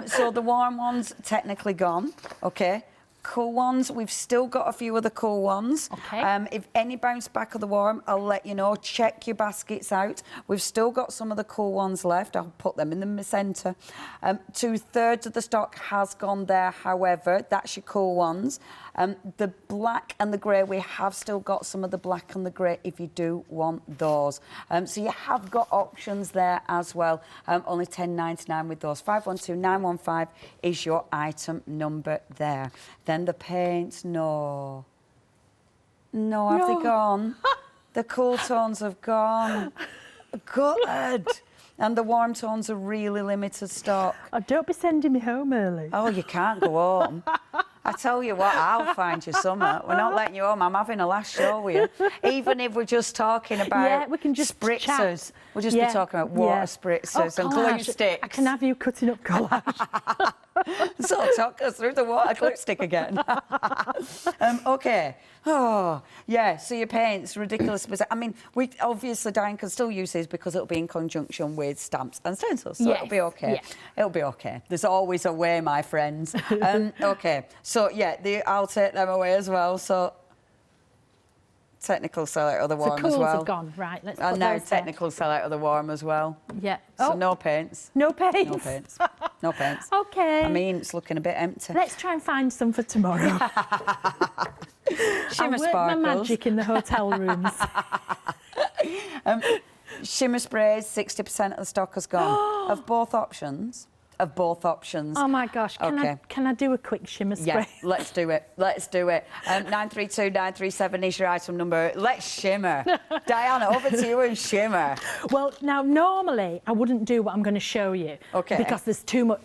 A: So, the warm ones, technically gone. Okay. Cool ones, we've still got a few of the cool ones.
B: Okay.
A: If any bounce back of the warm, I'll let you know. Check your baskets out. We've still got some of the cool ones left. I'll put them in the centre. 2/3 of the stock has gone there, however. That's your cool ones. The black and the grey, we have still got some of the black and the grey if you do want those. So you have got options there as well. Only $10.99 with those. 512915 is your item number there. Then the paints, no, have they gone? The cool tones have gone. Good. And the warm tones are really limited stock.
B: Oh, don't be sending me home early.
A: Oh, you can't go home. I tell you what, I'll find you summer. We're not letting you home. I'm having a last show with you. Even if we're just talking about
B: we can just
A: spritzers.
B: Chat.
A: We'll just be talking about water spritzers and glue sticks.
B: I can have you cutting up collage.
A: So talk us through the water glue stick again. Okay. Oh, yeah, so your paints, ridiculous. I mean, we obviously, Dyan can still use these because it'll be in conjunction with stamps and stencils, so it'll be okay. Yeah. It'll be okay. There's always a way, my friends. Okay, so yeah, I'll take them away as well, so technical sell out of the warm as well.
B: Have gone, right, let's put
A: and now
B: those
A: technical sell out of the warm as well.
B: Yeah.
A: So no paints.
B: No paints?
A: No paints. No paints.
B: Okay.
A: I mean, it's looking a bit empty.
B: Let's try and find some for tomorrow.
A: Shimmer
B: I'll work
A: sparkles.
B: my magic in the hotel rooms.
A: Shimmer sprays, 60% of the stock has gone. Of both options. Of both options.
B: Oh my gosh, can I do a quick shimmer spray?
A: Yeah, let's do it. Let's do it. 932937 is your item number. Let's shimmer. Diana, over to you and shimmer.
B: Well, now normally I wouldn't do what I'm going to show you.
A: Okay.
B: Because there's too much.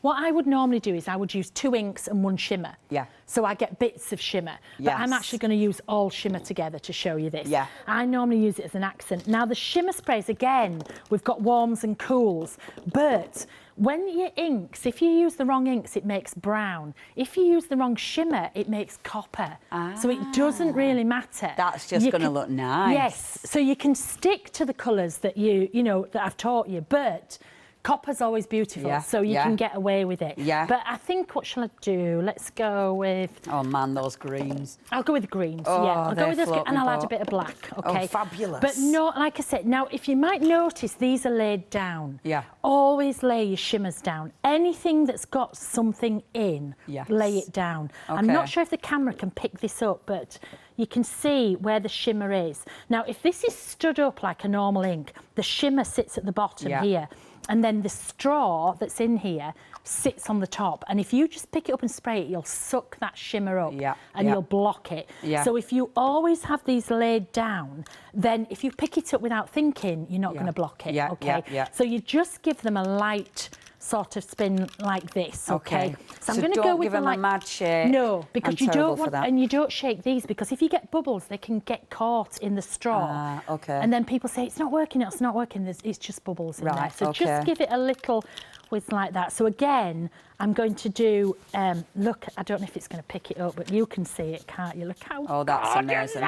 B: What I would normally do is I would use 2 inks and 1 shimmer.
A: Yeah.
B: So I get bits of shimmer, but I'm actually going to use all shimmer together to show you this.
A: Yeah.
B: I normally use it as an accent. Now the shimmer sprays, again, we've got warms and cools, but when your inks, if you use the wrong inks, it makes brown. If you use the wrong shimmer, it makes copper. So it doesn't really matter.
A: That's just going to look nice.
B: Yes, so you can stick to the colours that you know, that I've taught you, but copper's always beautiful, so you can get away with it. But I think, what shall I do? Let's go with...
A: Oh, man, those greens.
B: I'll go with the greens,
A: Oh,
B: I'll go with those, and I'll add a bit of black, okay?
A: Oh, fabulous.
B: But no, like I said, now, if you might notice, these are laid down. Always lay your shimmers down. Anything that's got something in, lay it down. I'm not sure if the camera can pick this up, but you can see where the shimmer is. Now, if this is stood up like a normal ink, the shimmer sits at the bottom here. And then the straw that's in here sits on the top. And if you just pick it up and spray it, you'll suck that shimmer up and you'll block it. So if you always have these laid down, then if you pick it up without thinking, you're not going to block it, okay? So you just give them a light sort of spin like this, okay?
A: So I'm going to go with them a mad shake.
B: No, because you don't want, and you don't shake these, because if you get bubbles, they can get caught in the straw. And then people say, it's not working, it's not working, it's just bubbles in there. So just give it a little whiz like that. So again, I'm going to do, look, I don't know if it's going to pick it up, but you can see it, can't you? Look how
A: that's amazing.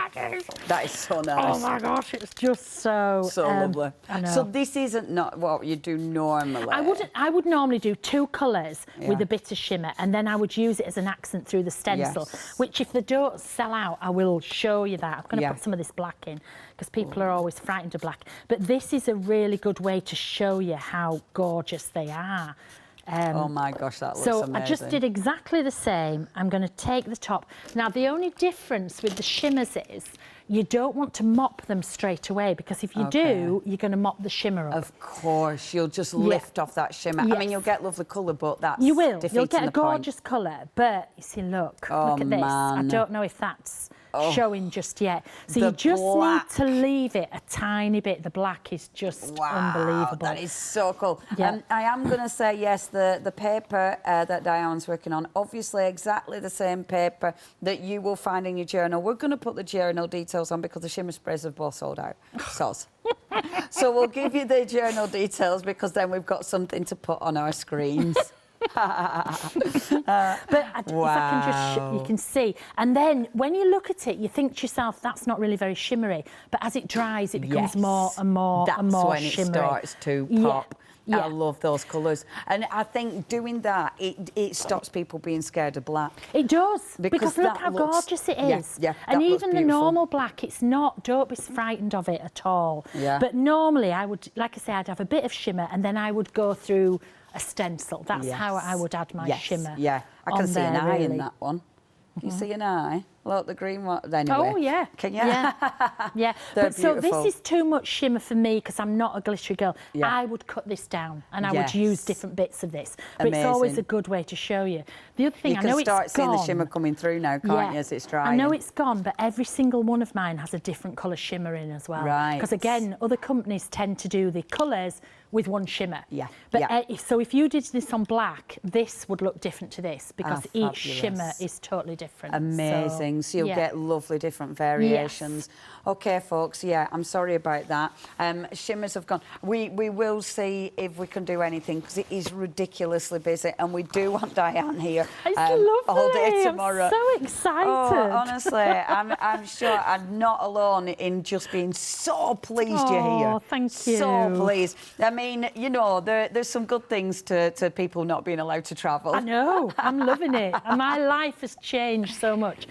A: That is so nice.
B: Oh my gosh, it's just so
A: lovely.
B: I know.
A: So this isn't not what you do normally.
B: I would normally do 2 colours with a bit of shimmer, and then I would use it as an accent through the stencil, which if they don't sell out, I will show you that. I'm going to put some of this black in, because people are always frightened of black. But this is a really good way to show you how gorgeous they are.
A: Oh my gosh, that looks amazing.
B: So I just did exactly the same. I'm going to take the top. Now, the only difference with the shimmers is you don't want to mop them straight away, because if you do, you're going to mop the shimmer up.
A: Of course, you'll just lift off that shimmer. I mean, you'll get lovely colour, but that's
B: you will. You'll get a
A: the point.
B: gorgeous colour, but you see, look at this. I don't know if that's showing just yet. So you just need to leave it a tiny bit. The black is just unbelievable.
A: That is so cool. I am going to say, yes, the paper that Dyan's working on, obviously exactly the same paper that you will find in your journal. We're going to put the journal details on because the shimmer sprays have both sold out. So we'll give you the journal details, because then we've got something to put on our screens.
B: But if I can just, you can see. And then when you look at it, you think to yourself, that's not really very shimmery. But as it dries, it becomes more and more and more shimmery.
A: That's when it starts to pop. I love those colours. And I think doing that, it stops people being scared of black.
B: It does. Because look how gorgeous it is. And even the normal black, it's not, don't be frightened of it at all. But normally I would, like I say, I'd have a bit of shimmer, and then I would go through a stencil. That's how I would add my shimmer.
A: I can see an eye in that one. Can you see an eye? Look, the green one. Anyway.
B: Oh, yeah.
A: Can you?
B: Yeah. But so this is too much shimmer for me, because I'm not a glittery girl. I would cut this down, and I would use different bits of this. But it's always a good way to show you. The other thing, I know it's gone. You can start seeing the shimmer coming through now, can't you, as it's drying? I know it's gone, but every single one of mine has a different colour shimmer in as well. Because, again, other companies tend to do the colours with one shimmer. But so if you did this on black, this would look different to this, because each shimmer is totally different. Amazing. So you'll get lovely different variations. Okay, folks, I'm sorry about that. Shimmers have gone. We will see if we can do anything, because it is ridiculously busy, and we do want Dyan here all day tomorrow. I'm so excited.
A: Oh, honestly, I'm sure I'm not alone in just being so pleased you're here.
B: Oh, thank you.
A: So pleased. I mean, you know, there's some good things to people not being allowed to travel.
B: I know. I'm loving it. And my life has changed so much.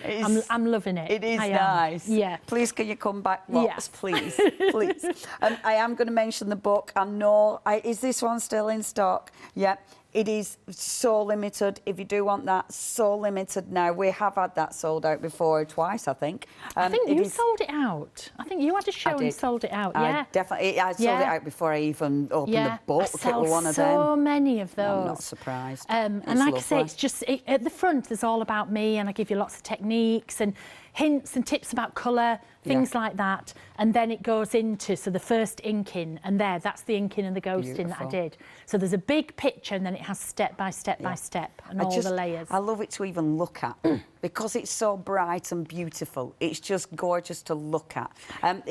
B: I'm loving it.
A: It is nice. Please, can you come back lots, please? Please. I am going to mention the book. I know. Is this one still in stock? It is so limited. If you do want that, so limited now. We have had that sold out before, twice, I think.
B: I think you sold it out. I think you had a show and sold it out,
A: definitely. I sold it out before I even opened the book.
B: It was one of them. So many of those.
A: I'm not surprised.
B: And like I say, it's just, at the front, there's all about me, and I give you lots of techniques and hints and tips about colour, things like that. And then it goes into, so the first inking, and that's the inking and the ghosting that I did. So there's a big picture, and then it has step by step by step, and all the layers.
A: I love it to even look at because it's so bright and beautiful. It's just gorgeous to look at.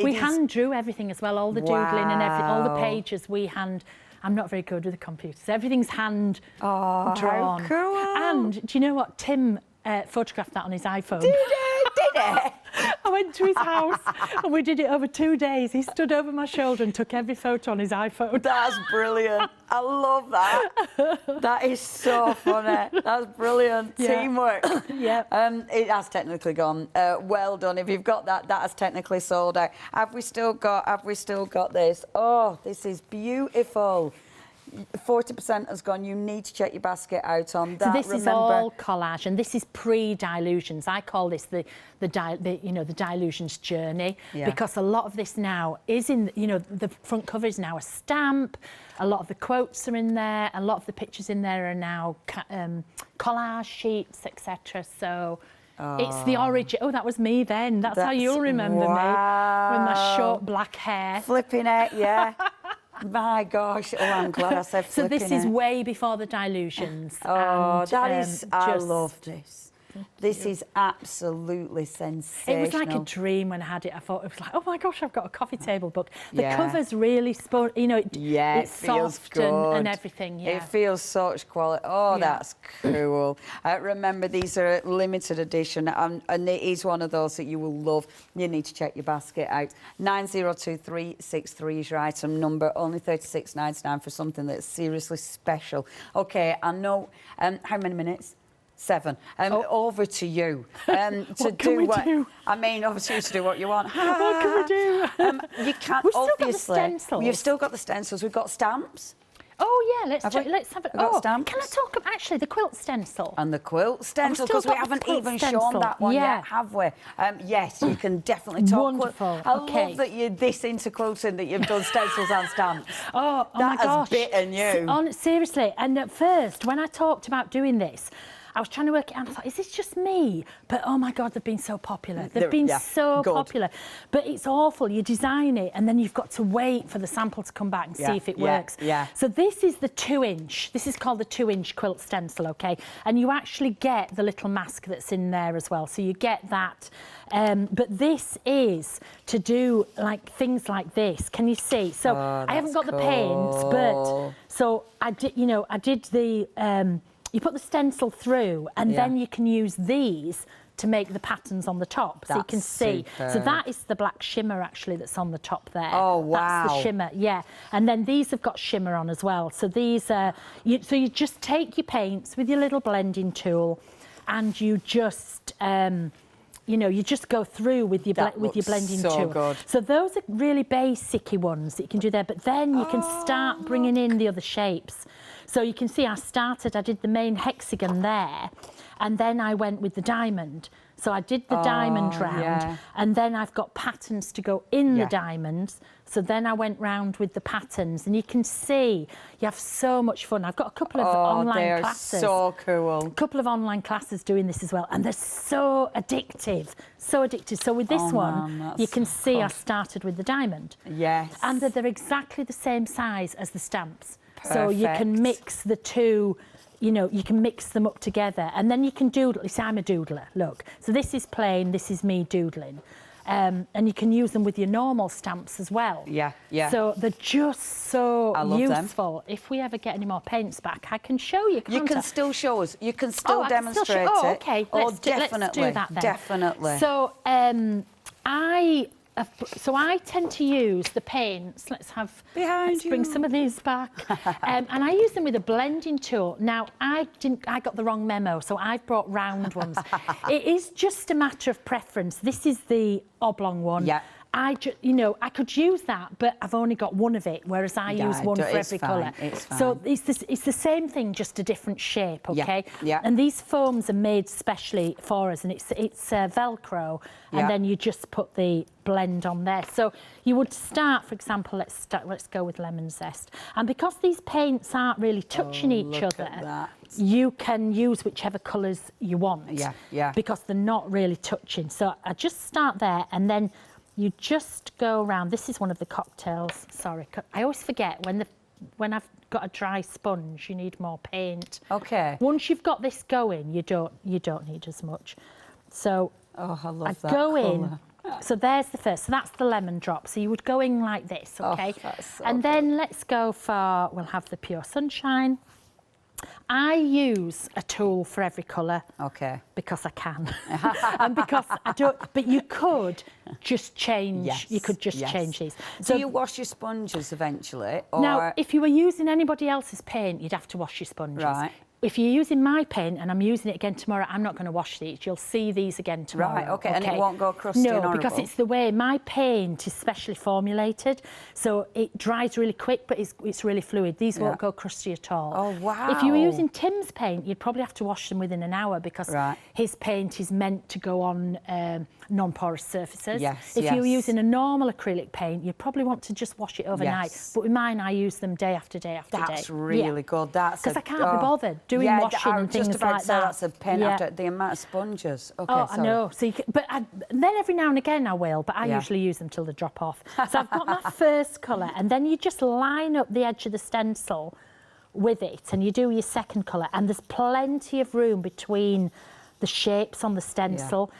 B: We hand drew everything as well, all the doodling and everything, all the pages we hand. I'm not very good with the computers. Everything's hand drawn.
A: How cool.
B: And do you know what? Tim photographed that on his iPhone.
A: Did it?
B: I went to his house and we did it over 2 days. He stood over my shoulder and took every photo on his iPhone.
A: That's brilliant. I love that. That is so funny. That's brilliant. Teamwork.
B: Yeah.
A: It has technically gone. Well done. If you've got that, that has technically sold out. Have we still got this? Oh, this is beautiful. 40% has gone. You need to check your basket out on that.
B: So this is all collage, and this is pre-dilutions. I call this the dilutions journey, because a lot of this now is in, the front cover is now a stamp. A lot of the quotes are in there. A lot of the pictures in there are now collage sheets, etc. So. It's the origin. Oh, that was me then. That's how you'll remember me, with my short black hair.
A: Flipping it, yeah. My gosh, I'm glad I said flipping.
B: So this is way before the dilutions.
A: Oh, I love this. This is absolutely sensational.
B: It was like a dream when I had it. I thought, it was like, oh my gosh, I've got a coffee table book. The cover's really, it's soft and everything. Yeah.
A: It feels such quality. Oh, that's cool. Remember, these are limited edition, and it is one of those that you will love. You need to check your basket out. 902363 is your item number. Only $36.99 for something that's seriously special. Okay, I know. How many minutes? 7. Over to you.
B: What can we do?
A: I mean, obviously, to do what you want.
B: What can we do?
A: You can't,
B: We've
A: obviously.
B: Still got the stencils.
A: You've still got the stencils. We've got stamps.
B: Oh, yeah, let's have it.
A: Stamps.
B: Can I talk about, actually, the quilt stencil?
A: And the quilt stencil, because we haven't even shown that one yet, have we? Yes, you can definitely talk.
B: Wonderful.
A: I love that you're this into quilting, that you've done stencils and stamps.
B: Oh my gosh.
A: That has bitten you.
B: Seriously, and at first, when I talked about doing this, I was trying to work it out. I thought, is this just me? But oh my God, they've been so popular. They've been so popular. But it's awful. You design it and then you've got to wait for the sample to come back and see if it works. So this is the 2-inch. This is called the 2-inch quilt stencil, okay? And you actually get the little mask that's in there as well. So you get that. But this is to do like things like this. Can you see? So I haven't got the paints, but so I did. I did the. You put the stencil through, and then you can use these to make the patterns on the top, so you can see. So that is the black shimmer, actually, that's on the top there.
A: Oh, wow.
B: That's the shimmer, yeah. And then these have got shimmer on as well. So these are... So you just take your paints with your little blending tool, and you just... you just go through with your blending tool. Good. So those are really basic-y ones that you can do there, but then you can start bringing in the other shapes. So you can see I did the main hexagon there, and then I went with the diamond. So I did the diamond round, and then I've got patterns to go in the diamonds. So then I went round with the patterns, and you can see you have so much fun. I've got a couple of online classes.
A: So cool.
B: A couple of online classes doing this as well, and they're so addictive, so addictive. So with this one, you can see I started with the diamond.
A: Yes.
B: And they're exactly the same size as the stamps. So you can mix the two, you can mix them up together, and then you can doodle. You see, I'm a doodler, look. So this is plain, this is me doodling. And you can use them with your normal stamps as well.
A: Yeah, yeah.
B: So they're just so useful.
A: Them.
B: If we ever get any more paints back, I can show you, can't I?
A: You can still show us. You can still demonstrate it.
B: Oh, OK. Let's do that then.
A: Definitely.
B: So I tend to use the paints. Let's bring some of these back. And I use them with a blending tool. Now, I got the wrong memo, so I've brought round ones. It is just a matter of preference. This is the oblong one. Yeah. I could use that, but I've only got one of it, whereas I use one for every colour. So it's the same thing, just a different shape, okay? Yeah. And these foams are made specially for us, and it's Velcro, and then you just put the blend on there. So you would start, for example, let's go with lemon zest, and because these paints aren't really touching each other, you can use whichever colours you want. Yeah. Because they're not really touching. So I just start there, and then you just go around. This is one of the cocktails. Sorry, I always forget when I've got a dry sponge, you need more paint.
A: Okay.
B: Once you've got this going, you don't need as much. So
A: oh, I love that
B: go
A: colour.
B: in. So there's the first. So that's the lemon drop. So you would go in like this, okay?
A: Oh, that's so
B: and
A: good.
B: then let's go for, we'll have the pure sunshine. I use a tool for every colour.
A: Okay.
B: Because I can. And because I don't, but you could just change.
A: Yes,
B: You could just
A: yes.
B: change these.
A: Do you wash your sponges eventually? Or...
B: Now, if you were using anybody else's paint, you'd have to wash your sponges.
A: Right.
B: If you're using my paint and I'm using it again tomorrow, I'm not going to wash these. You'll see these again tomorrow.
A: Right, okay, and it won't go crusty and
B: No,
A: horrible?
B: because it's the way my paint is specially formulated, so it dries really quick, but it's really fluid. These won't go crusty at all.
A: Oh, wow.
B: If you were using Tim's paint, you'd probably have to wash them within an hour because his paint is meant to go on non-porous surfaces.
A: Yes,
B: If you were
A: yes.
B: using a normal acrylic paint, you'd probably want to just wash it overnight.
A: Yes.
B: But with mine, I use them day after day after day.
A: That's really good. That's
B: because I can't be bothered doing washing and things
A: just about
B: like
A: to say
B: that.
A: That's a pain after the amount of sponges. Okay,
B: Oh,
A: sorry.
B: I know. So then every now and again I will, but I usually use them till they drop off. So I've got my first colour, and then you just line up the edge of the stencil with it, and you do your second colour, and there's plenty of room between the shapes on the stencil.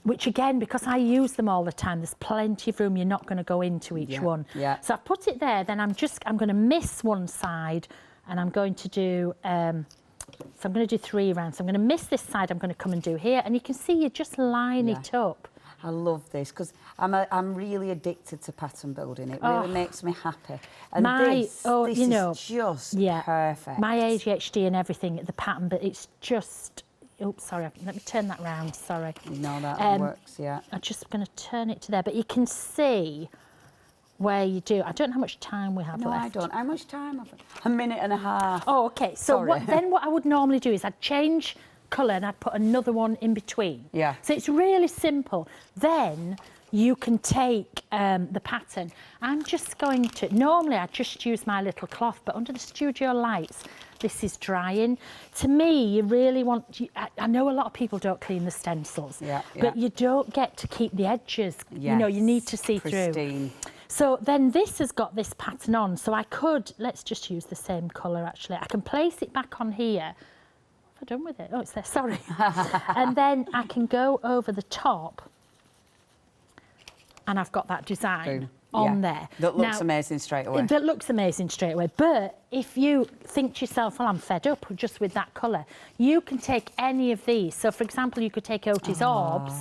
B: Which again, because I use them all the time, there's plenty of room. You're not going to go into each one.
A: Yeah.
B: So I've put it there. Then I'm going to miss one side, and I'm going to do. So I'm going to do 3 rounds. So I'm going to miss this side. I'm going to come and do here, and you can see you just line it up.
A: I love this because I'm really addicted to pattern building. It really makes me happy. And this is just perfect.
B: My ADHD and everything, the pattern, but it's just. Oops, sorry. Let me turn that round. Sorry.
A: No, that works. Yeah.
B: I'm just going to turn it to there, but you can see where you do. I don't know how much time we have left.
A: No, I don't. How much time have I? 1.5 minutes.
B: Oh, okay. So what I would normally do is I'd change colour and I'd put another one in between.
A: Yeah.
B: So it's really simple. Then you can take the pattern. I'm just going to, normally I just use my little cloth, but under the studio lights, this is drying. To me, you really want, I know a lot of people don't clean the stencils, but you don't get to keep the edges. You know, you need to see
A: pristine.
B: through. So then this has got this pattern on, so I could, let's just use the same colour actually. I can place it back on here. What have I done with it? Oh, it's there, sorry. And then I can go over the top, and I've got that design on there.
A: That looks amazing straight away.
B: That looks amazing straight away. But if you think to yourself, well, I'm fed up just with that colour, you can take any of these. So, for example, you could take Otis Orbs.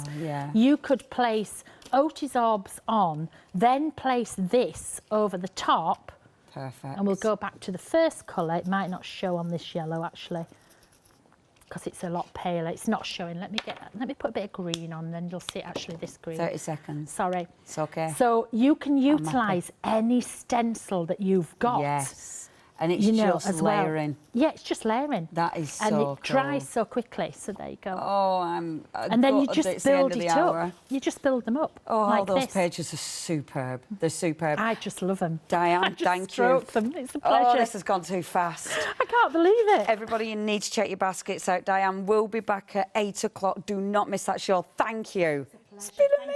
B: You could place Otis Orbs on, then place this over the top.
A: Perfect.
B: And we'll go back to the first colour. It might not show on this yellow, actually, because it's a lot paler. It's not showing. Let me put a bit of green on, then you'll see actually this green.
A: 30 seconds.
B: Sorry.
A: It's okay.
B: So you can utilise any stencil that you've got.
A: Yes. And it's just layering.
B: Yeah, it's just layering.
A: That is so
B: and
A: cool.
B: it dries so quickly. So there you go.
A: Oh,
B: and then you just build it up. You just build them up.
A: Oh,
B: like
A: those
B: this.
A: pages are superb. They're superb.
B: I just love them.
A: Dyan, thank you.
B: Them. It's a pleasure.
A: Oh, this has gone too fast.
B: I can't believe it.
A: Everybody, you need to check your baskets out. Dyan will be back at 8 o'clock. Do not miss that show. Thank you. It's been amazing.